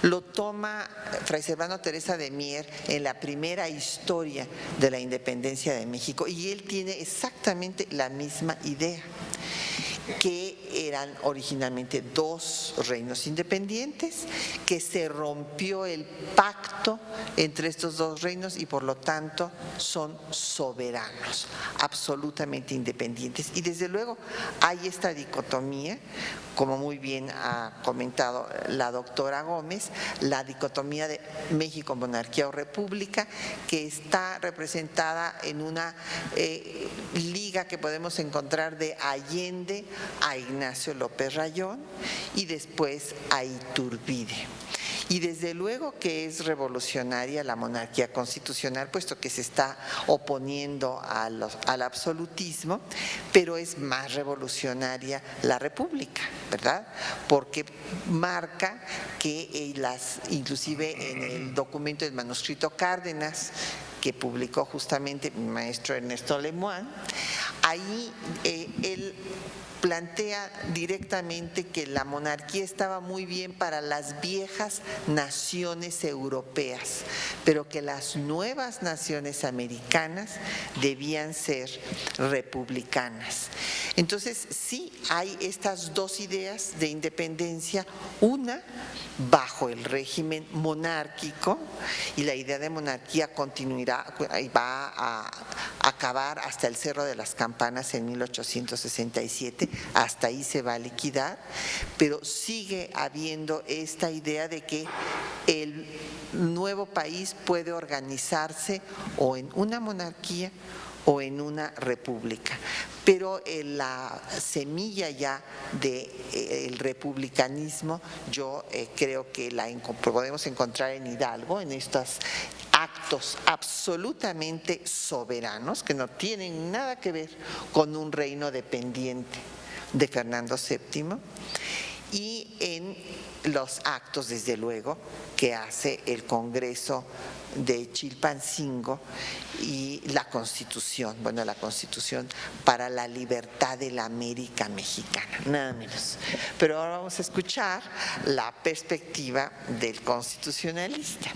A: lo toma Fray Servando Teresa de Mier en la primera historia de la independencia de México, y él tiene exactamente la misma idea, que eran originalmente dos reinos independientes, que se rompió el pacto entre estos dos reinos y por lo tanto son soberanos, absolutamente independientes. Y desde luego hay esta dicotomía, como muy bien ha comentado la doctora Gómez, la dicotomía de México, monarquía o república, que está representada en una liga que podemos encontrar de Allende a Ignacio López Rayón y después a Iturbide. Y desde luego que es revolucionaria la monarquía constitucional, puesto que se está oponiendo al absolutismo, pero es más revolucionaria la república, ¿verdad? Porque marca que inclusive en el documento del manuscrito Cárdenas, que publicó justamente mi maestro Ernesto Lemoine, ahí él plantea directamente que la monarquía estaba muy bien para las viejas naciones europeas, pero que las nuevas naciones americanas debían ser republicanas. Entonces, sí hay estas dos ideas de independencia, una bajo el régimen monárquico, y la idea de monarquía continuará y va a acabar hasta el Cerro de las Campanas en 1867, hasta ahí se va a liquidar, pero sigue habiendo esta idea de que el nuevo país puede organizarse o en una monarquía o en una república, pero la semilla ya del republicanismo yo creo que la podemos encontrar en Hidalgo, en estos actos absolutamente soberanos que no tienen nada que ver con un reino dependiente de Fernando VII, y en los actos, desde luego, que hace el Congreso de Chilpancingo y la Constitución, bueno, la Constitución para la libertad de la América Mexicana, nada menos. Pero ahora vamos a escuchar la perspectiva del constitucionalista.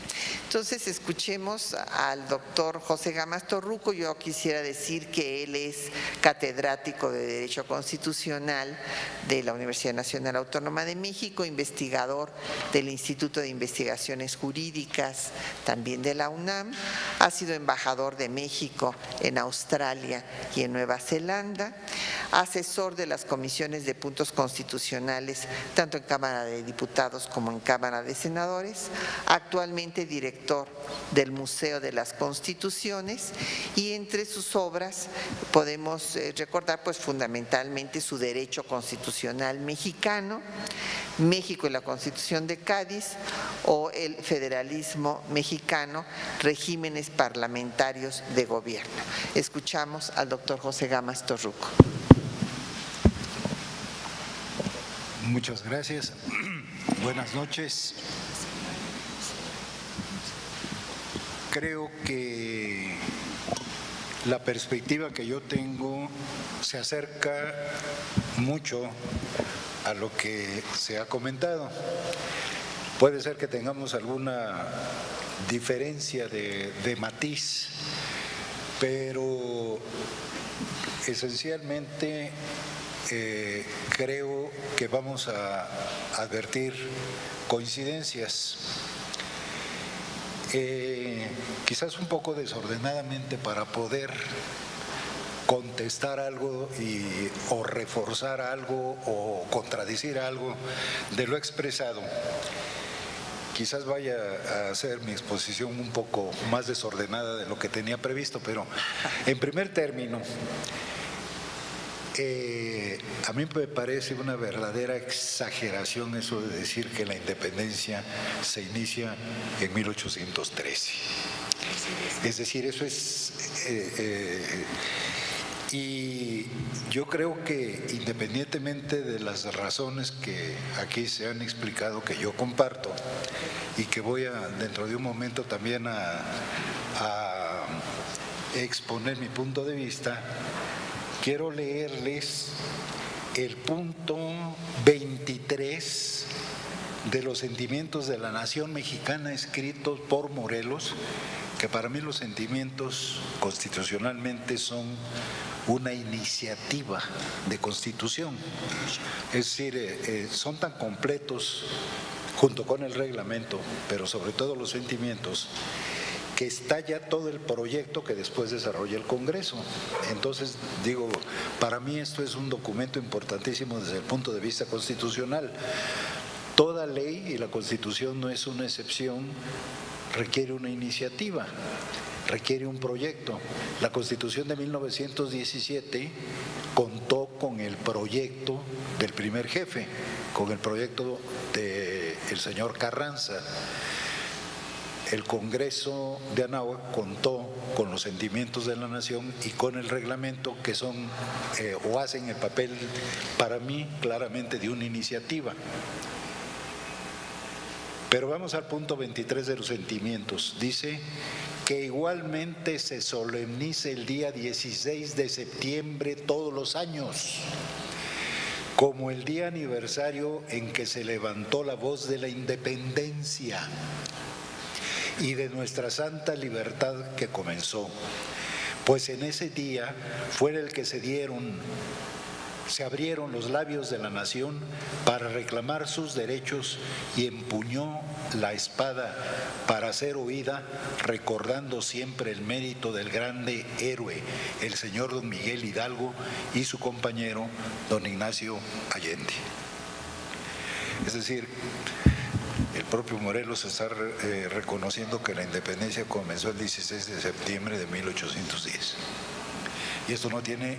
A: Entonces, escuchemos al doctor José Gámez Torruco. Yo quisiera decir que él es catedrático de Derecho Constitucional de la Universidad Nacional Autónoma de México, investigador del Instituto de Investigaciones Jurídicas, también de la UNAM, ha sido embajador de México en Australia y en Nueva Zelanda, asesor de las comisiones de puntos constitucionales tanto en Cámara de Diputados como en Cámara de Senadores, actualmente director del Museo de las Constituciones, y entre sus obras podemos recordar pues fundamentalmente su Derecho Constitucional Mexicano, México y la Constitución de Cádiz, o el Federalismo Mexicano, regímenes parlamentarios de gobierno. Escuchamos al doctor José Gámez Torruco.
C: Muchas gracias. Buenas noches. Creo que la perspectiva que yo tengo se acerca mucho a lo que se ha comentado. Puede ser que tengamos alguna diferencia de matiz, pero esencialmente creo que vamos a advertir coincidencias, quizás un poco desordenadamente para poder contestar algo o reforzar algo o contradecir algo de lo expresado. Quizás vaya a hacer mi exposición un poco más desordenada de lo que tenía previsto, pero en primer término, a mí me parece una verdadera exageración eso de decir que la independencia se inicia en 1813. Es decir, eso es… y yo creo que independientemente de las razones que aquí se han explicado, que yo comparto, y que voy dentro de un momento también a exponer mi punto de vista, quiero leerles el punto 23 de los sentimientos de la nación mexicana escritos por Morelos, que para mí los sentimientos constitucionalmente son una iniciativa de constitución. Es decir, son tan completos junto con el reglamento, pero sobre todo los sentimientos, que está ya todo el proyecto que después desarrolla el Congreso. Entonces, digo, para mí esto es un documento importantísimo desde el punto de vista constitucional. Toda ley, y la Constitución no es una excepción, requiere una iniciativa, requiere un proyecto. La Constitución de 1917 contó con el proyecto del primer jefe, con el proyecto del señor Carranza. El Congreso de Anáhuac contó con los sentimientos de la nación y con el reglamento, que son o hacen el papel, para mí, claramente de una iniciativa. Pero vamos al punto 23 de los sentimientos. Dice que igualmente se solemnice el día 16 de septiembre todos los años, como el día aniversario en que se levantó la voz de la independencia y de nuestra santa libertad que comenzó, pues en ese día fue en el que se abrieron los labios de la nación para reclamar sus derechos y empuñó la espada para ser oída, recordando siempre el mérito del grande héroe, el señor don Miguel Hidalgo y su compañero don Ignacio Allende. Es decir, el propio Morelos está reconociendo que la independencia comenzó el 16 de septiembre de 1810. Y esto no tiene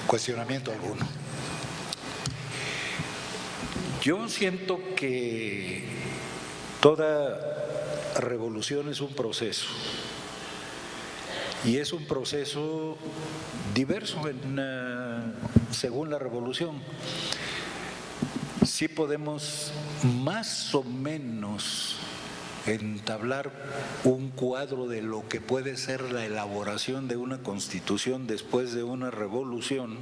C: cuestionamiento alguno. Yo siento que toda revolución es un proceso, y es un proceso diverso según la revolución. Sí podemos más o menos entablar un cuadro de lo que puede ser la elaboración de una constitución después de una revolución,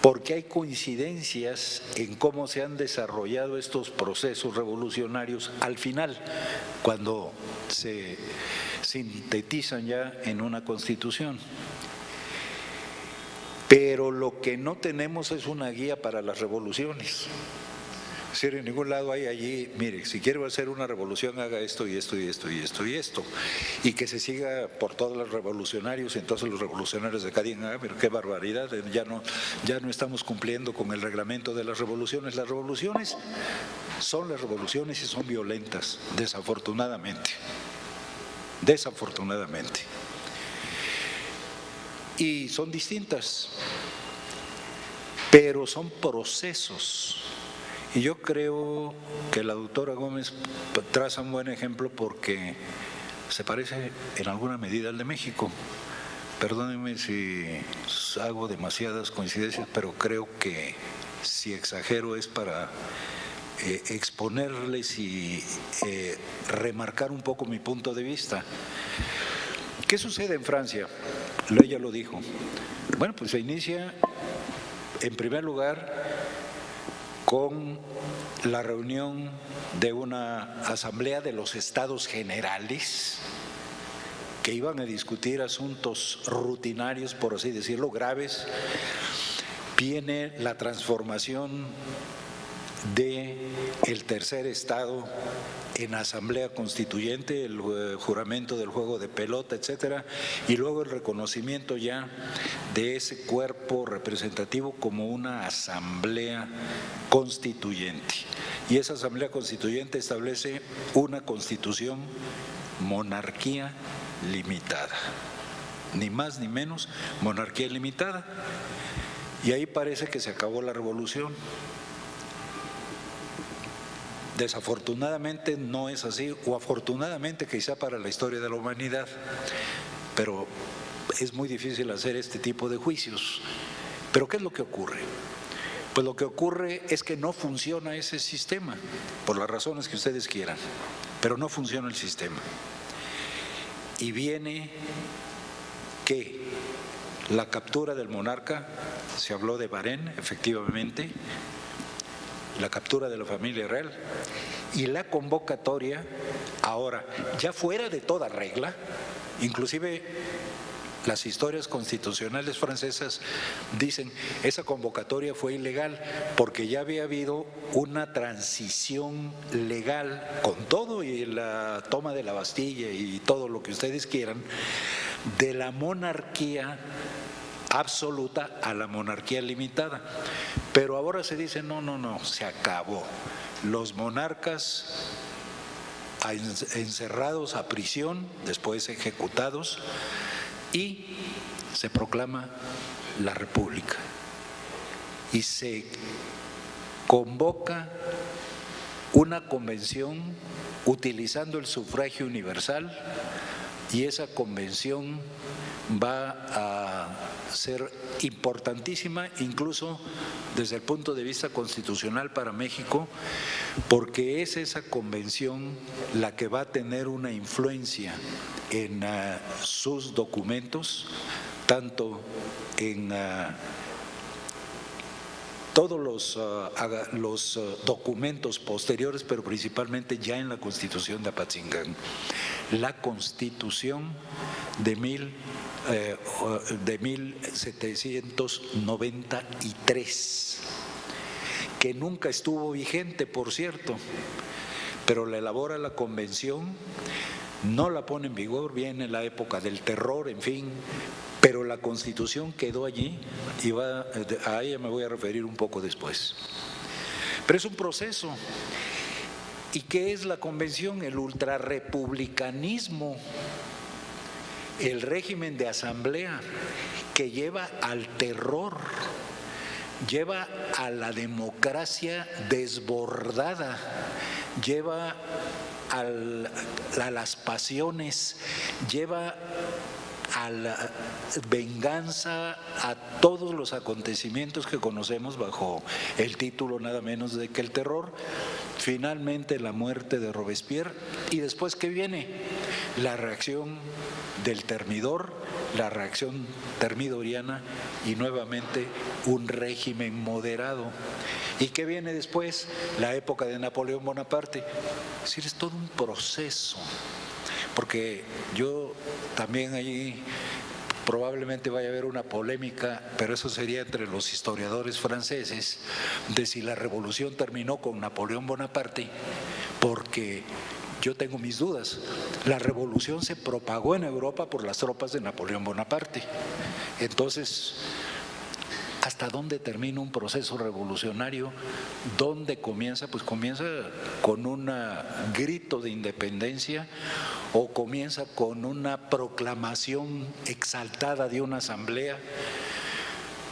C: porque hay coincidencias en cómo se han desarrollado estos procesos revolucionarios al final, cuando se sintetizan ya en una constitución. Pero lo que no tenemos es una guía para las revoluciones. Es decir, en ningún lado hay allí, mire, si quiere hacer una revolución, haga esto y esto y esto y esto y esto. Y que se siga por todos los revolucionarios, y entonces los revolucionarios de cada día, pero qué barbaridad, ya no estamos cumpliendo con el reglamento de las revoluciones. Las revoluciones son las revoluciones y son violentas, desafortunadamente. Desafortunadamente. Y son distintas, pero son procesos. Y yo creo que la doctora Gómez traza un buen ejemplo porque se parece en alguna medida al de México. Perdónenme si hago demasiadas coincidencias, pero creo que si exagero es para exponerles y remarcar un poco mi punto de vista. ¿Qué sucede en Francia? Ella lo dijo. Bueno, pues se inicia en primer lugar con la reunión de una asamblea de los estados generales que iban a discutir asuntos rutinarios, por así decirlo, graves. Viene la transformación del tercer estado en asamblea constituyente, el juramento del juego de pelota, etcétera, y luego el reconocimiento ya de ese cuerpo representativo como una asamblea constituyente. Y esa asamblea constituyente establece una constitución, monarquía limitada, ni más ni menos, monarquía limitada. Y ahí parece que se acabó la revolución. Desafortunadamente no es así, o afortunadamente quizá para la historia de la humanidad, pero es muy difícil hacer este tipo de juicios. ¿Pero qué es lo que ocurre? Pues lo que ocurre es que no funciona ese sistema, por las razones que ustedes quieran, pero no funciona el sistema. Y viene que la captura del monarca, se habló de Varén, efectivamente, la captura de la familia real y la convocatoria, ahora, ya fuera de toda regla, inclusive las historias constitucionales francesas dicen esa convocatoria fue ilegal porque ya había habido una transición legal con todo y la toma de la Bastilla y todo lo que ustedes quieran, de la monarquía absoluta a la monarquía limitada. Pero ahora se dice, no, se acabó. Los monarcas encerrados a prisión, después ejecutados, y se proclama la República. Y se convoca una convención utilizando el sufragio universal, y esa convención va a ser importantísima incluso desde el punto de vista constitucional para México, porque es esa convención la que va a tener una influencia en sus documentos, tanto en todos los documentos posteriores, pero principalmente ya en la Constitución de Apatzingán. La Constitución de 1793, que nunca estuvo vigente, por cierto, pero la elabora la Convención, no la pone en vigor, viene la época del terror, en fin, pero la Constitución quedó allí y a ella me voy a referir un poco después. Pero es un proceso. ¿Y qué es la Convención? El ultrarrepublicanismo, el régimen de asamblea que lleva al terror, lleva a la democracia desbordada, lleva a las pasiones, lleva a la venganza, a todos los acontecimientos que conocemos bajo el título nada menos de que el terror. Finalmente la muerte de Robespierre, y después ¿qué viene? La reacción del termidor, la reacción termidoriana, y nuevamente un régimen moderado. ¿Y qué viene después? La época de Napoleón Bonaparte. Es decir, es todo un proceso, porque yo también allí probablemente vaya a haber una polémica, pero eso sería entre los historiadores franceses, de si la revolución terminó con Napoleón Bonaparte, porque yo tengo mis dudas. La revolución se propagó en Europa por las tropas de Napoleón Bonaparte. Entonces, ¿hasta dónde termina un proceso revolucionario? ¿Dónde comienza? Pues comienza con un grito de independencia, o comienza con una proclamación exaltada de una asamblea,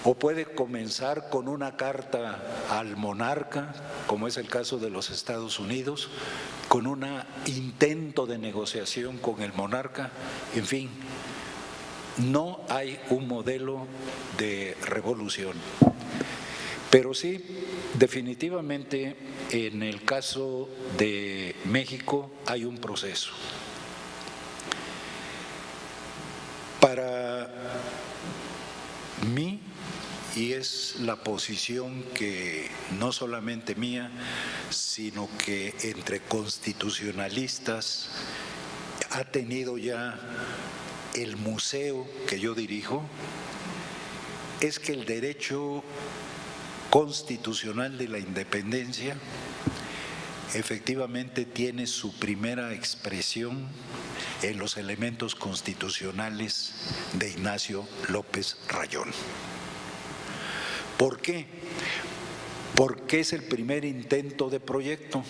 C: o puede comenzar con una carta al monarca, como es el caso de los Estados Unidos, con un intento de negociación con el monarca. En fin, no hay un modelo de revolución. Pero sí, definitivamente en el caso de México hay un proceso. Para mí, y es la posición que no solamente mía, sino que entre constitucionalistas ha tenido ya el museo que yo dirijo, es que el derecho constitucional de la independencia efectivamente tiene su primera expresión en los elementos constitucionales de Ignacio López Rayón. ¿Por qué? Porque es el primer intento de proyecto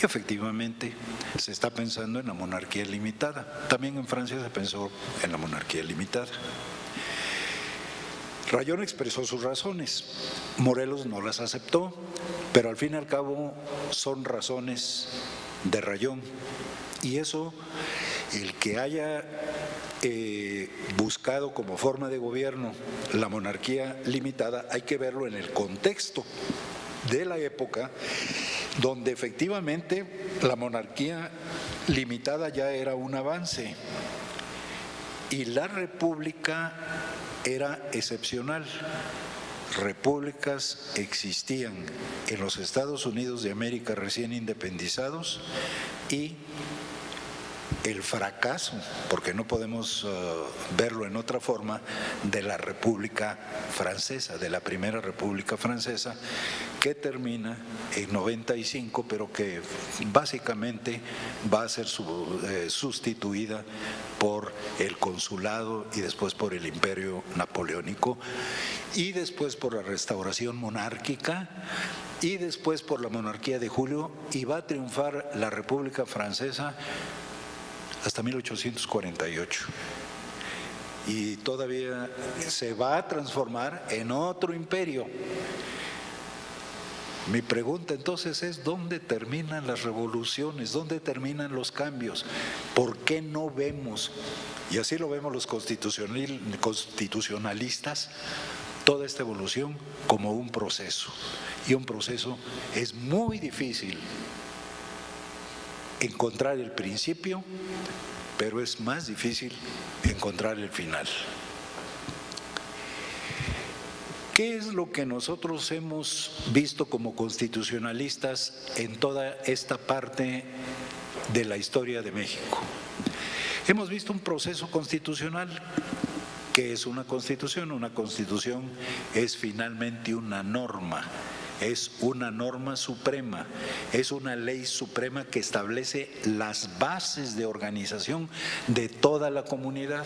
C: y efectivamente se está pensando en la monarquía limitada. También en Francia se pensó en la monarquía limitada. Rayón expresó sus razones, Morelos no las aceptó, pero al fin y al cabo son razones de rayón. Y eso, el que haya buscado como forma de gobierno la monarquía limitada, hay que verlo en el contexto de la época, donde efectivamente la monarquía limitada ya era un avance y la república era excepcional. Repúblicas existían en los Estados Unidos de América recién independizados y el fracaso, porque no podemos verlo en otra forma, de la República Francesa, de la Primera República Francesa, que termina en 95, pero que básicamente va a ser sustituida por el consulado y después por el Imperio Napoleónico y después por la restauración monárquica y después por la monarquía de Julio, y va a triunfar la República Francesa hasta 1848. Y todavía se va a transformar en otro imperio. Mi pregunta entonces es, ¿dónde terminan las revoluciones? ¿Dónde terminan los cambios? ¿Por qué no vemos, y así lo vemos los constitucionalistas, toda esta evolución como un proceso? Y un proceso es muy difícil encontrar el principio, pero es más difícil encontrar el final. ¿Qué es lo que nosotros hemos visto como constitucionalistas en toda esta parte de la historia de México? Hemos visto un proceso constitucional. ¿Qué es una constitución? Una constitución es finalmente una norma. Es una norma suprema, es una ley suprema que establece las bases de organización de toda la comunidad.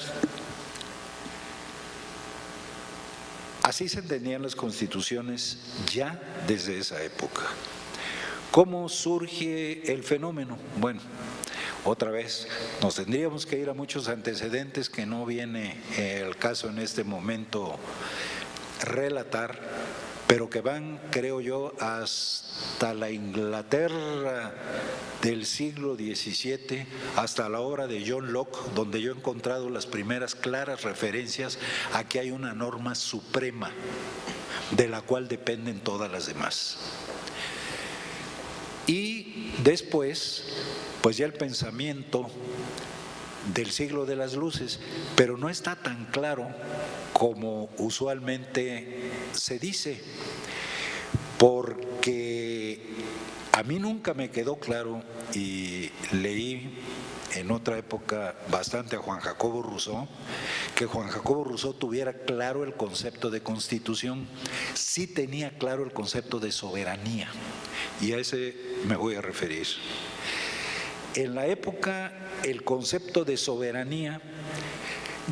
C: Así se entendían las constituciones ya desde esa época. ¿Cómo surge el fenómeno? Bueno, otra vez nos tendríamos que ir a muchos antecedentes que no viene el caso en este momento relatar, pero que van, creo yo, hasta la Inglaterra del siglo XVII, hasta la obra de John Locke, donde yo he encontrado las primeras claras referencias a que hay una norma suprema de la cual dependen todas las demás. Y después, pues ya el pensamiento del siglo de las luces, pero no está tan claro como usualmente se dice, porque a mí nunca me quedó claro, y leí en otra época bastante a Juan Jacobo Rousseau, que Juan Jacobo Rousseau tuviera claro el concepto de constitución. Sí tenía claro el concepto de soberanía, y a ese me voy a referir. En la época el concepto de soberanía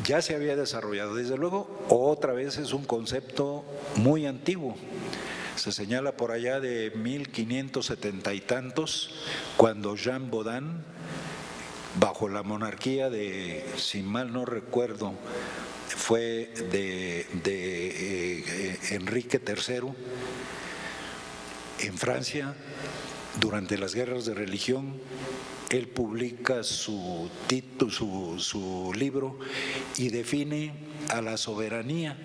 C: ya se había desarrollado. Desde luego, otra vez es un concepto muy antiguo. Se señala por allá de 1570 y tantos, cuando Jean Bodin, bajo la monarquía de, si mal no recuerdo, fue de Enrique III, en Francia, durante las guerras de religión, él publica su libro y define a la soberanía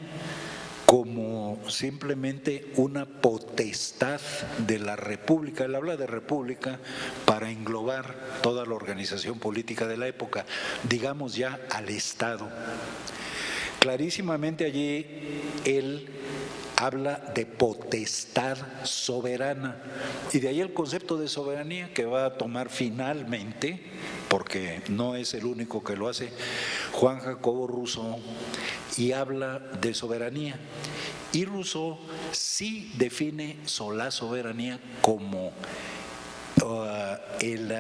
C: como simplemente una potestad de la república. Él habla de república para englobar toda la organización política de la época, digamos ya al Estado. Clarísimamente allí él habla de potestad soberana, y de ahí el concepto de soberanía que va a tomar finalmente, porque no es el único que lo hace, Juan Jacobo Rousseau, y habla de soberanía. Y Rousseau sí define la soberanía como el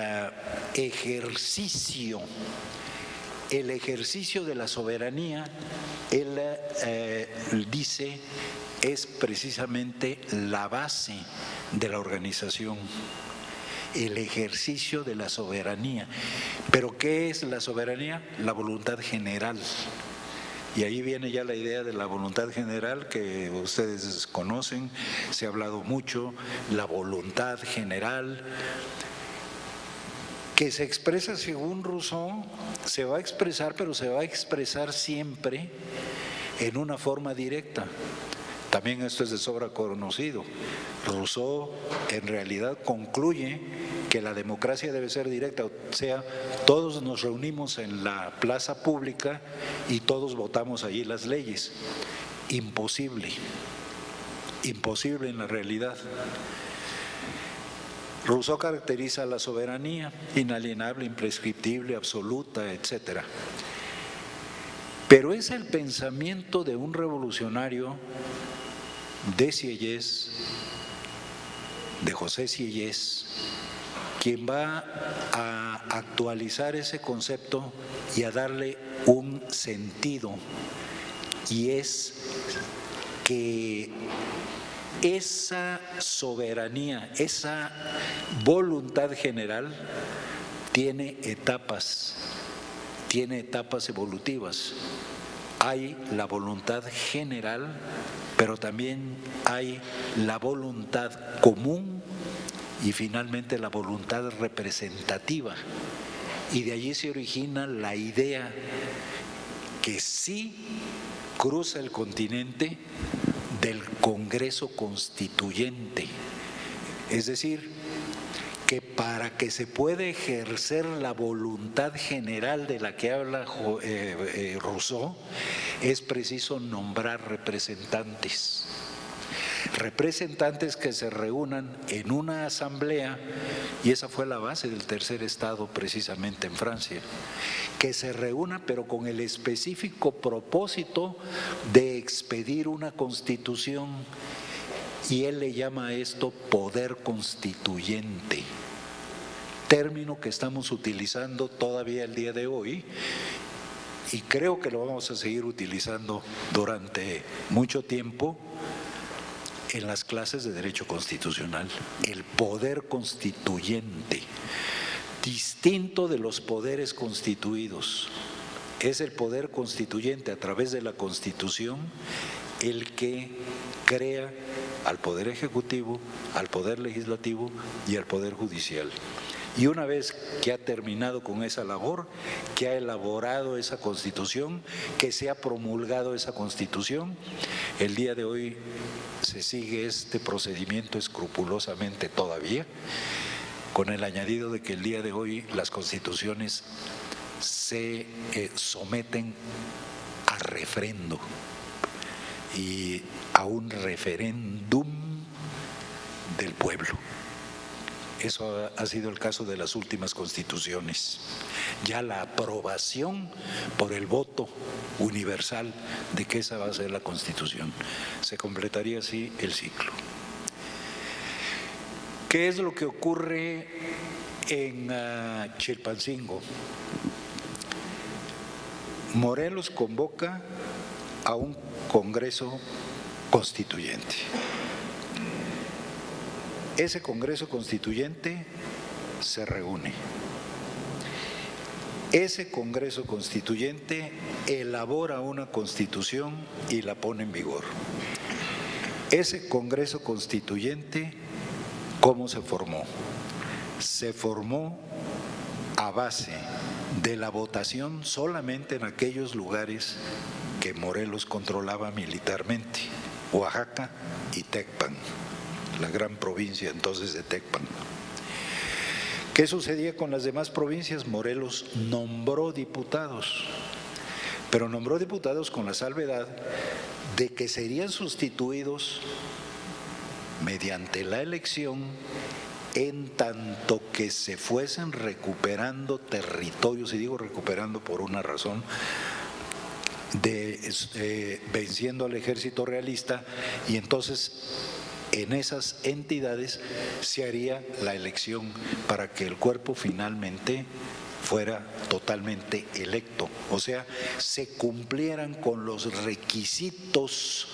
C: ejercicio de la soberanía. Él dice, es precisamente la base de la organización, el ejercicio de la soberanía. ¿Pero qué es la soberanía? La voluntad general. Y ahí viene ya la idea de la voluntad general que ustedes conocen, se ha hablado mucho, la voluntad general, que se expresa según Rousseau, se va a expresar, pero se va a expresar siempre en una forma directa. También esto es de sobra conocido. Rousseau en realidad concluye que la democracia debe ser directa, o sea, todos nos reunimos en la plaza pública y todos votamos allí las leyes. Imposible, imposible en la realidad. Rousseau caracteriza la soberanía, inalienable, imprescriptible, absoluta, etc. Pero es el pensamiento de un revolucionario de Sieyès, de José Sieyès, quien va a actualizar ese concepto y a darle un sentido, y es que esa soberanía, esa voluntad general tiene etapas evolutivas. Hay la voluntad general, pero también hay la voluntad común y finalmente la voluntad representativa. Y de allí se origina la idea que sí cruza el continente del Congreso Constituyente. Es decir, que para que se pueda ejercer la voluntad general de la que habla Rousseau, es preciso nombrar representantes. Representantes que se reúnan en una asamblea, y esa fue la base del tercer estado precisamente en Francia, que se reúna pero con el específico propósito de expedir una constitución, y él le llama a esto poder constituyente, término que estamos utilizando todavía el día de hoy y creo que lo vamos a seguir utilizando durante mucho tiempo en las clases de Derecho Constitucional. El poder constituyente, distinto de los poderes constituidos. Es el poder constituyente a través de la Constitución el que crea al Poder Ejecutivo, al Poder Legislativo y al Poder Judicial. Y una vez que ha terminado con esa labor, que ha elaborado esa Constitución, que se ha promulgado esa Constitución, el día de hoy se sigue este procedimiento escrupulosamente todavía, con el añadido de que el día de hoy las constituciones se someten a refrendo y a un referéndum del pueblo. Eso ha sido el caso de las últimas constituciones. Ya la aprobación por el voto universal de que esa va a ser la Constitución. Se completaría así el ciclo. ¿Qué es lo que ocurre en Chilpancingo? Morelos convoca a un Congreso Constituyente. Ese Congreso Constituyente se reúne. Ese Congreso Constituyente elabora una Constitución y la pone en vigor. Ese Congreso Constituyente, ¿cómo se formó? Se formó a base de la votación solamente en aquellos lugares que Morelos controlaba militarmente, Oaxaca y Tecpan, la gran provincia entonces de Tecpan. ¿Qué sucedía con las demás provincias? Morelos nombró diputados, pero nombró diputados con la salvedad de que serían sustituidos mediante la elección en tanto que se fuesen recuperando territorios, y digo recuperando por una razón, venciendo al ejército realista, y entonces en esas entidades se haría la elección para que el cuerpo finalmente fuera totalmente electo, o sea, se cumplieran con los requisitos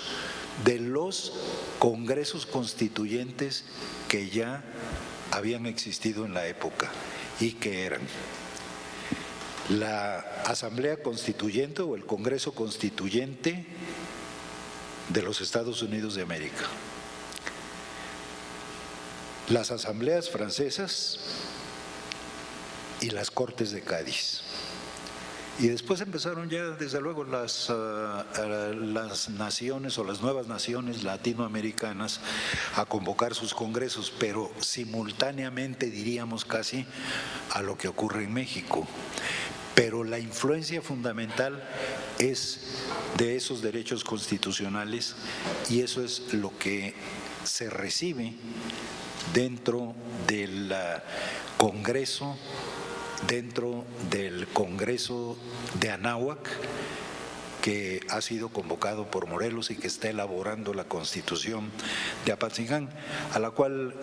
C: de los congresos constituyentes que ya habían existido en la época y que eran la Asamblea Constituyente o el Congreso Constituyente de los Estados Unidos de América. Las asambleas francesas y las Cortes de Cádiz. Y después empezaron ya, desde luego, las naciones o las nuevas naciones latinoamericanas a convocar sus congresos, pero simultáneamente, diríamos casi, a lo que ocurre en México. Pero la influencia fundamental es de esos derechos constitucionales y eso es lo que se recibe dentro del Congreso, de Anáhuac, que ha sido convocado por Morelos y que está elaborando la Constitución de Apatzingán, a la cual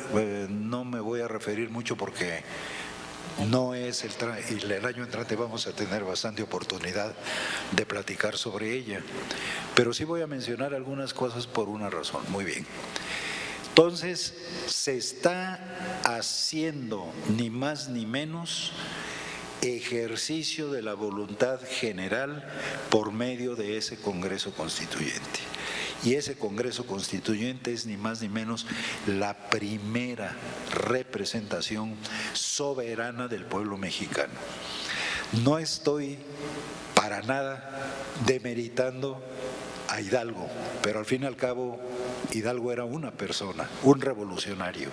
C: no me voy a referir mucho porque no es el año entrante vamos a tener bastante oportunidad de platicar sobre ella, pero sí voy a mencionar algunas cosas por una razón. Muy bien. Entonces, se está haciendo ni más ni menos ejercicio de la voluntad general por medio de ese Congreso Constituyente. Y ese Congreso Constituyente es ni más ni menos la primera representación soberana del pueblo mexicano. No estoy para nada demeritando a Hidalgo, pero al fin y al cabo Hidalgo era una persona, un revolucionario.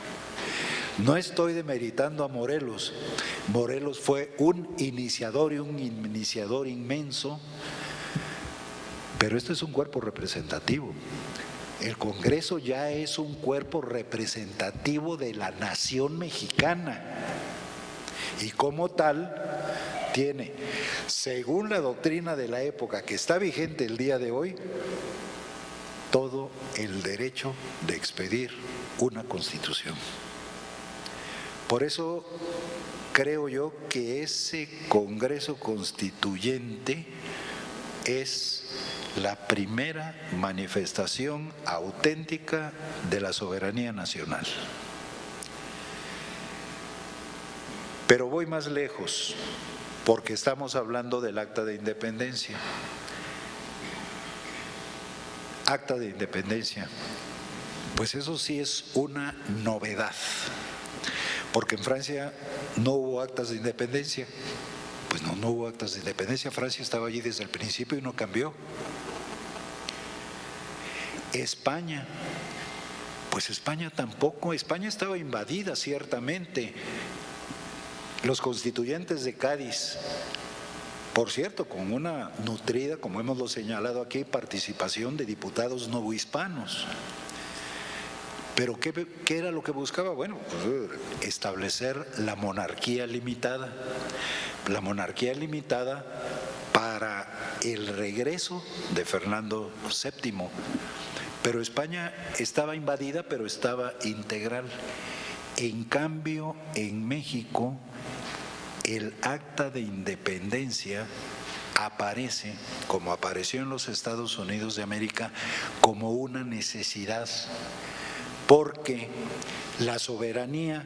C: No estoy demeritando a Morelos. Morelos fue un iniciador y un iniciador inmenso, pero este es un cuerpo representativo. El Congreso ya es un cuerpo representativo de la nación mexicana y como tal tiene, según la doctrina de la época que está vigente el día de hoy, todo el derecho de expedir una constitución. Por eso creo yo que ese Congreso Constituyente es la primera manifestación auténtica de la soberanía nacional. Pero voy más lejos, porque estamos hablando del Acta de Independencia. Acta de Independencia, pues eso sí es una novedad, porque en Francia no hubo actas de independencia. Pues no hubo actas de independencia. Francia estaba allí desde el principio y no cambió. España, pues España tampoco. España estaba invadida ciertamente. Los constituyentes de Cádiz, por cierto, con una nutrida, como hemos señalado aquí, participación de diputados novohispanos. ¿Pero qué era lo que buscaba? Bueno, pues establecer la monarquía limitada. La monarquía limitada para el regreso de Fernando VII. Pero España estaba invadida, pero estaba integral. En cambio, en México, el Acta de Independencia aparece, como apareció en los Estados Unidos de América, como una necesidad, porque la soberanía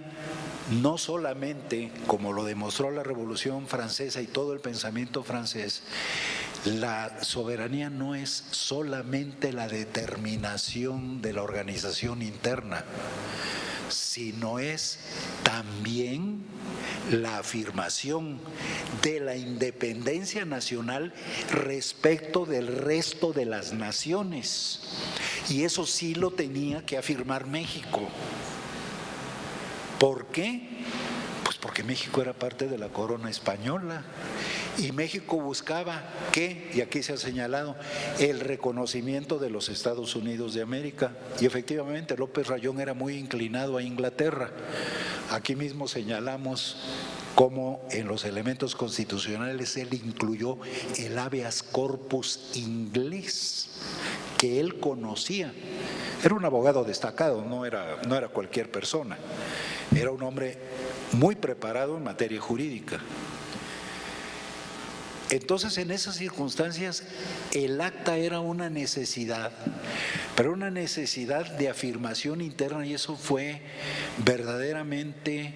C: no solamente, como lo demostró la Revolución Francesa y todo el pensamiento francés, la soberanía no es solamente la determinación de la organización interna, sino es también la afirmación de la independencia nacional respecto del resto de las naciones. Y eso sí lo tenía que afirmar México. ¿Por qué? Pues porque México era parte de la corona española y México buscaba ¿qué? Y aquí se ha señalado el reconocimiento de los Estados Unidos de América, y efectivamente López Rayón era muy inclinado a Inglaterra. Aquí mismo señalamos cómo en los elementos constitucionales él incluyó el habeas corpus inglés, que él conocía. Era un abogado destacado, no era cualquier persona. Era un hombre muy preparado en materia jurídica. Entonces, en esas circunstancias, el acta era una necesidad, pero una necesidad de afirmación interna, y eso fue verdaderamente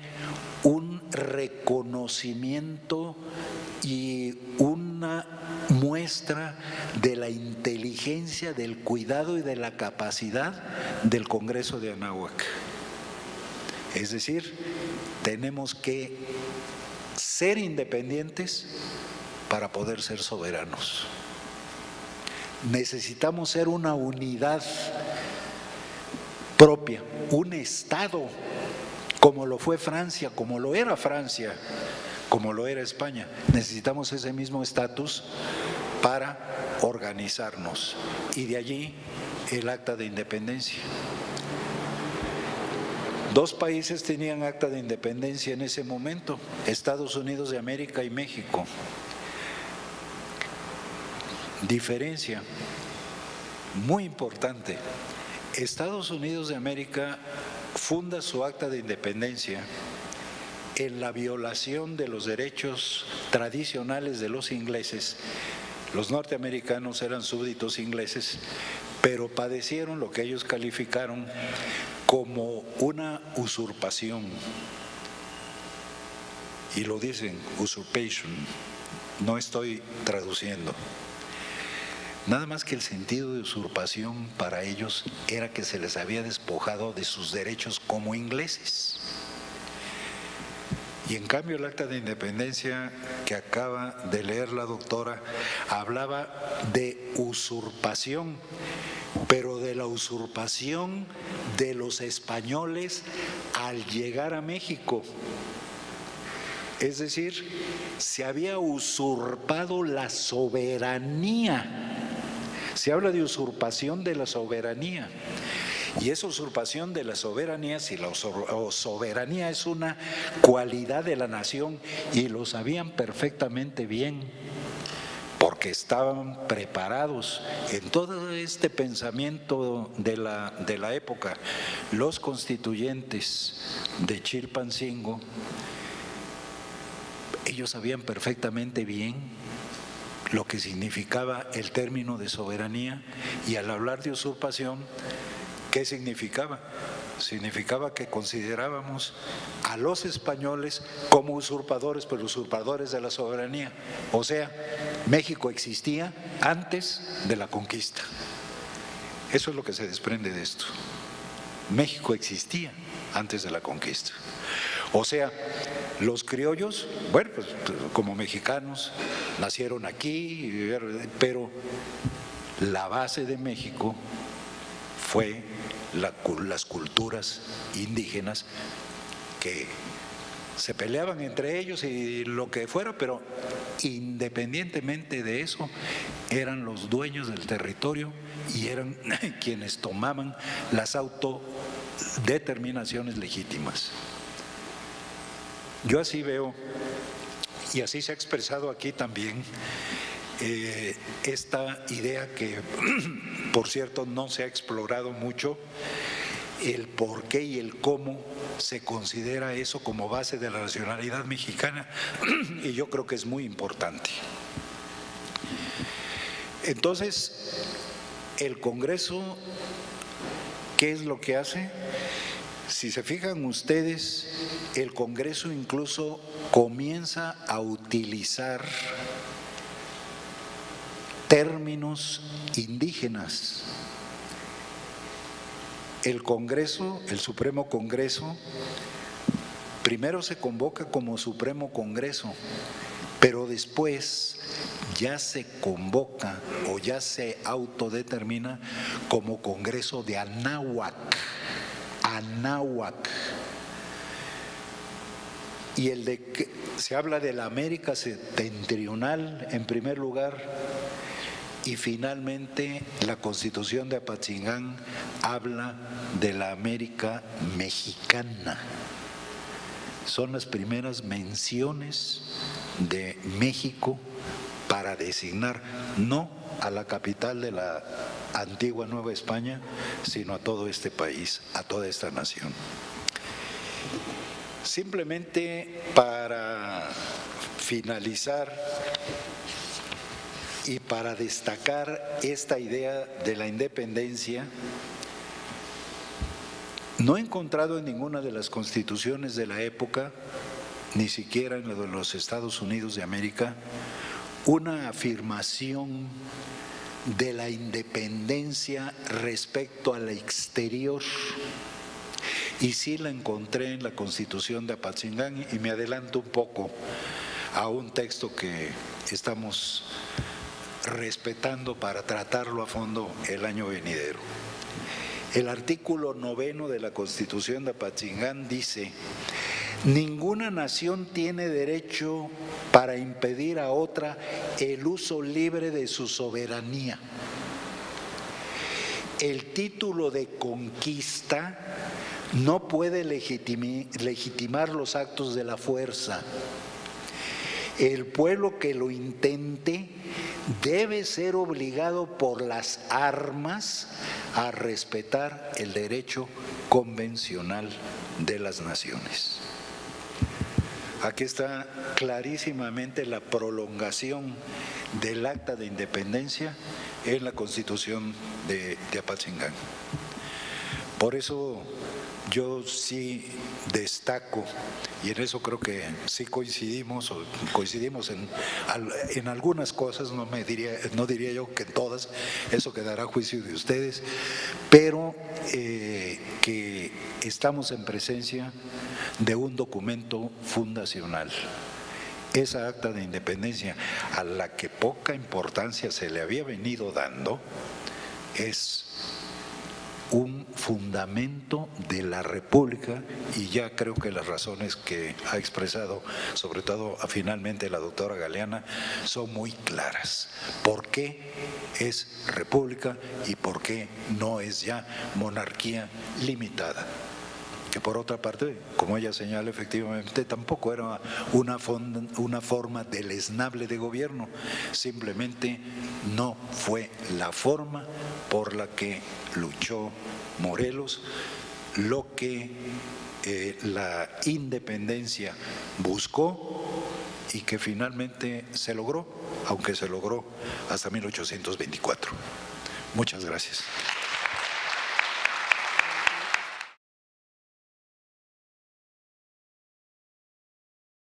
C: un reconocimiento y una muestra de la inteligencia, del cuidado y de la capacidad del Congreso de Anáhuac. Es decir, tenemos que ser independientes para poder ser soberanos. Necesitamos ser una unidad propia, un Estado, como lo fue Francia, como lo era Francia, como lo era España. Necesitamos ese mismo estatus para organizarnos, y de allí el Acta de Independencia. Dos países tenían acta de independencia en ese momento, Estados Unidos de América y México. Diferencia muy importante: Estados Unidos de América funda su acta de independencia en la violación de los derechos tradicionales de los ingleses. Los norteamericanos eran súbditos ingleses, pero padecieron lo que ellos calificaron como una usurpación. Y lo dicen, usurpation, no estoy traduciendo. Nada más que el sentido de usurpación para ellos era que se les había despojado de sus derechos como ingleses. Y en cambio el Acta de Independencia que acaba de leer la doctora hablaba de usurpación, pero de la usurpación de los españoles al llegar a México. Es decir, se había usurpado la soberanía. Se habla de usurpación de la soberanía. Y esa usurpación de la soberanía, si la soberanía es una cualidad de la nación, y lo sabían perfectamente bien, porque estaban preparados en todo este pensamiento de la época, los constituyentes de Chilpancingo, ellos sabían perfectamente bien lo que significaba el término de soberanía, y al hablar de usurpación, ¿qué significaba? Significaba que considerábamos a los españoles como usurpadores, pero usurpadores de la soberanía. O sea, México existía antes de la conquista. Eso es lo que se desprende de esto. México existía antes de la conquista. O sea, los criollos, bueno, pues como mexicanos, nacieron aquí, pero la base de México fue las culturas indígenas que se peleaban entre ellos y lo que fuera, pero independientemente de eso, eran los dueños del territorio y eran quienes tomaban las autodeterminaciones legítimas. Yo así veo, y así se ha expresado aquí también, esta idea que, por cierto, no se ha explorado mucho, el por qué y el cómo se considera eso como base de la nacionalidad mexicana, y yo creo que es muy importante. Entonces, el Congreso, ¿qué es lo que hace? Si se fijan ustedes, el Congreso incluso comienza a utilizar términos indígenas. El Congreso, el Supremo Congreso, primero se convoca como Supremo Congreso, pero después ya se convoca o ya se autodetermina como Congreso de Anáhuac. Anáhuac. Y se habla de la América septentrional en primer lugar, y finalmente la Constitución de Apatzingán habla de la América mexicana. Son las primeras menciones de México para designar no a la capital de la antigua Nueva España, sino a todo este país, a toda esta nación. Simplemente para finalizar y para destacar esta idea de la independencia, no he encontrado en ninguna de las constituciones de la época ni siquiera en lo de los Estados Unidos de América, una afirmación de la independencia respecto al exterior. Y sí la encontré en la Constitución de Apatzingán, y me adelanto un poco a un texto que estamos respetando para tratarlo a fondo el año venidero. El artículo 9 de la Constitución de Apatzingán dice: ninguna nación tiene derecho para impedir a otra el uso libre de su soberanía. El título de conquista no puede legitimar los actos de la fuerza. El pueblo que lo intente debe ser obligado por las armas a respetar el derecho convencional de las naciones. Aquí está clarísimamente la prolongación del Acta de Independencia en la Constitución de Apatzingán. Por eso yo sí destaco, y en eso creo que sí coincidimos en algunas cosas, no diría yo que en todas, eso quedará a juicio de ustedes, pero que estamos en presencia de un documento fundacional. Esa Acta de Independencia, a la que poca importancia se le había venido dando, es un fundamento de la República, y ya creo que las razones que ha expresado, sobre todo finalmente la doctora Galeana, son muy claras. ¿Por qué es república y por qué no es ya monarquía limitada? Que por otra parte, como ella señala, efectivamente tampoco era una forma deleznable de gobierno, simplemente no fue la forma por la que luchó Morelos, lo que la independencia buscó y que finalmente se logró, aunque se logró hasta 1824. Muchas gracias.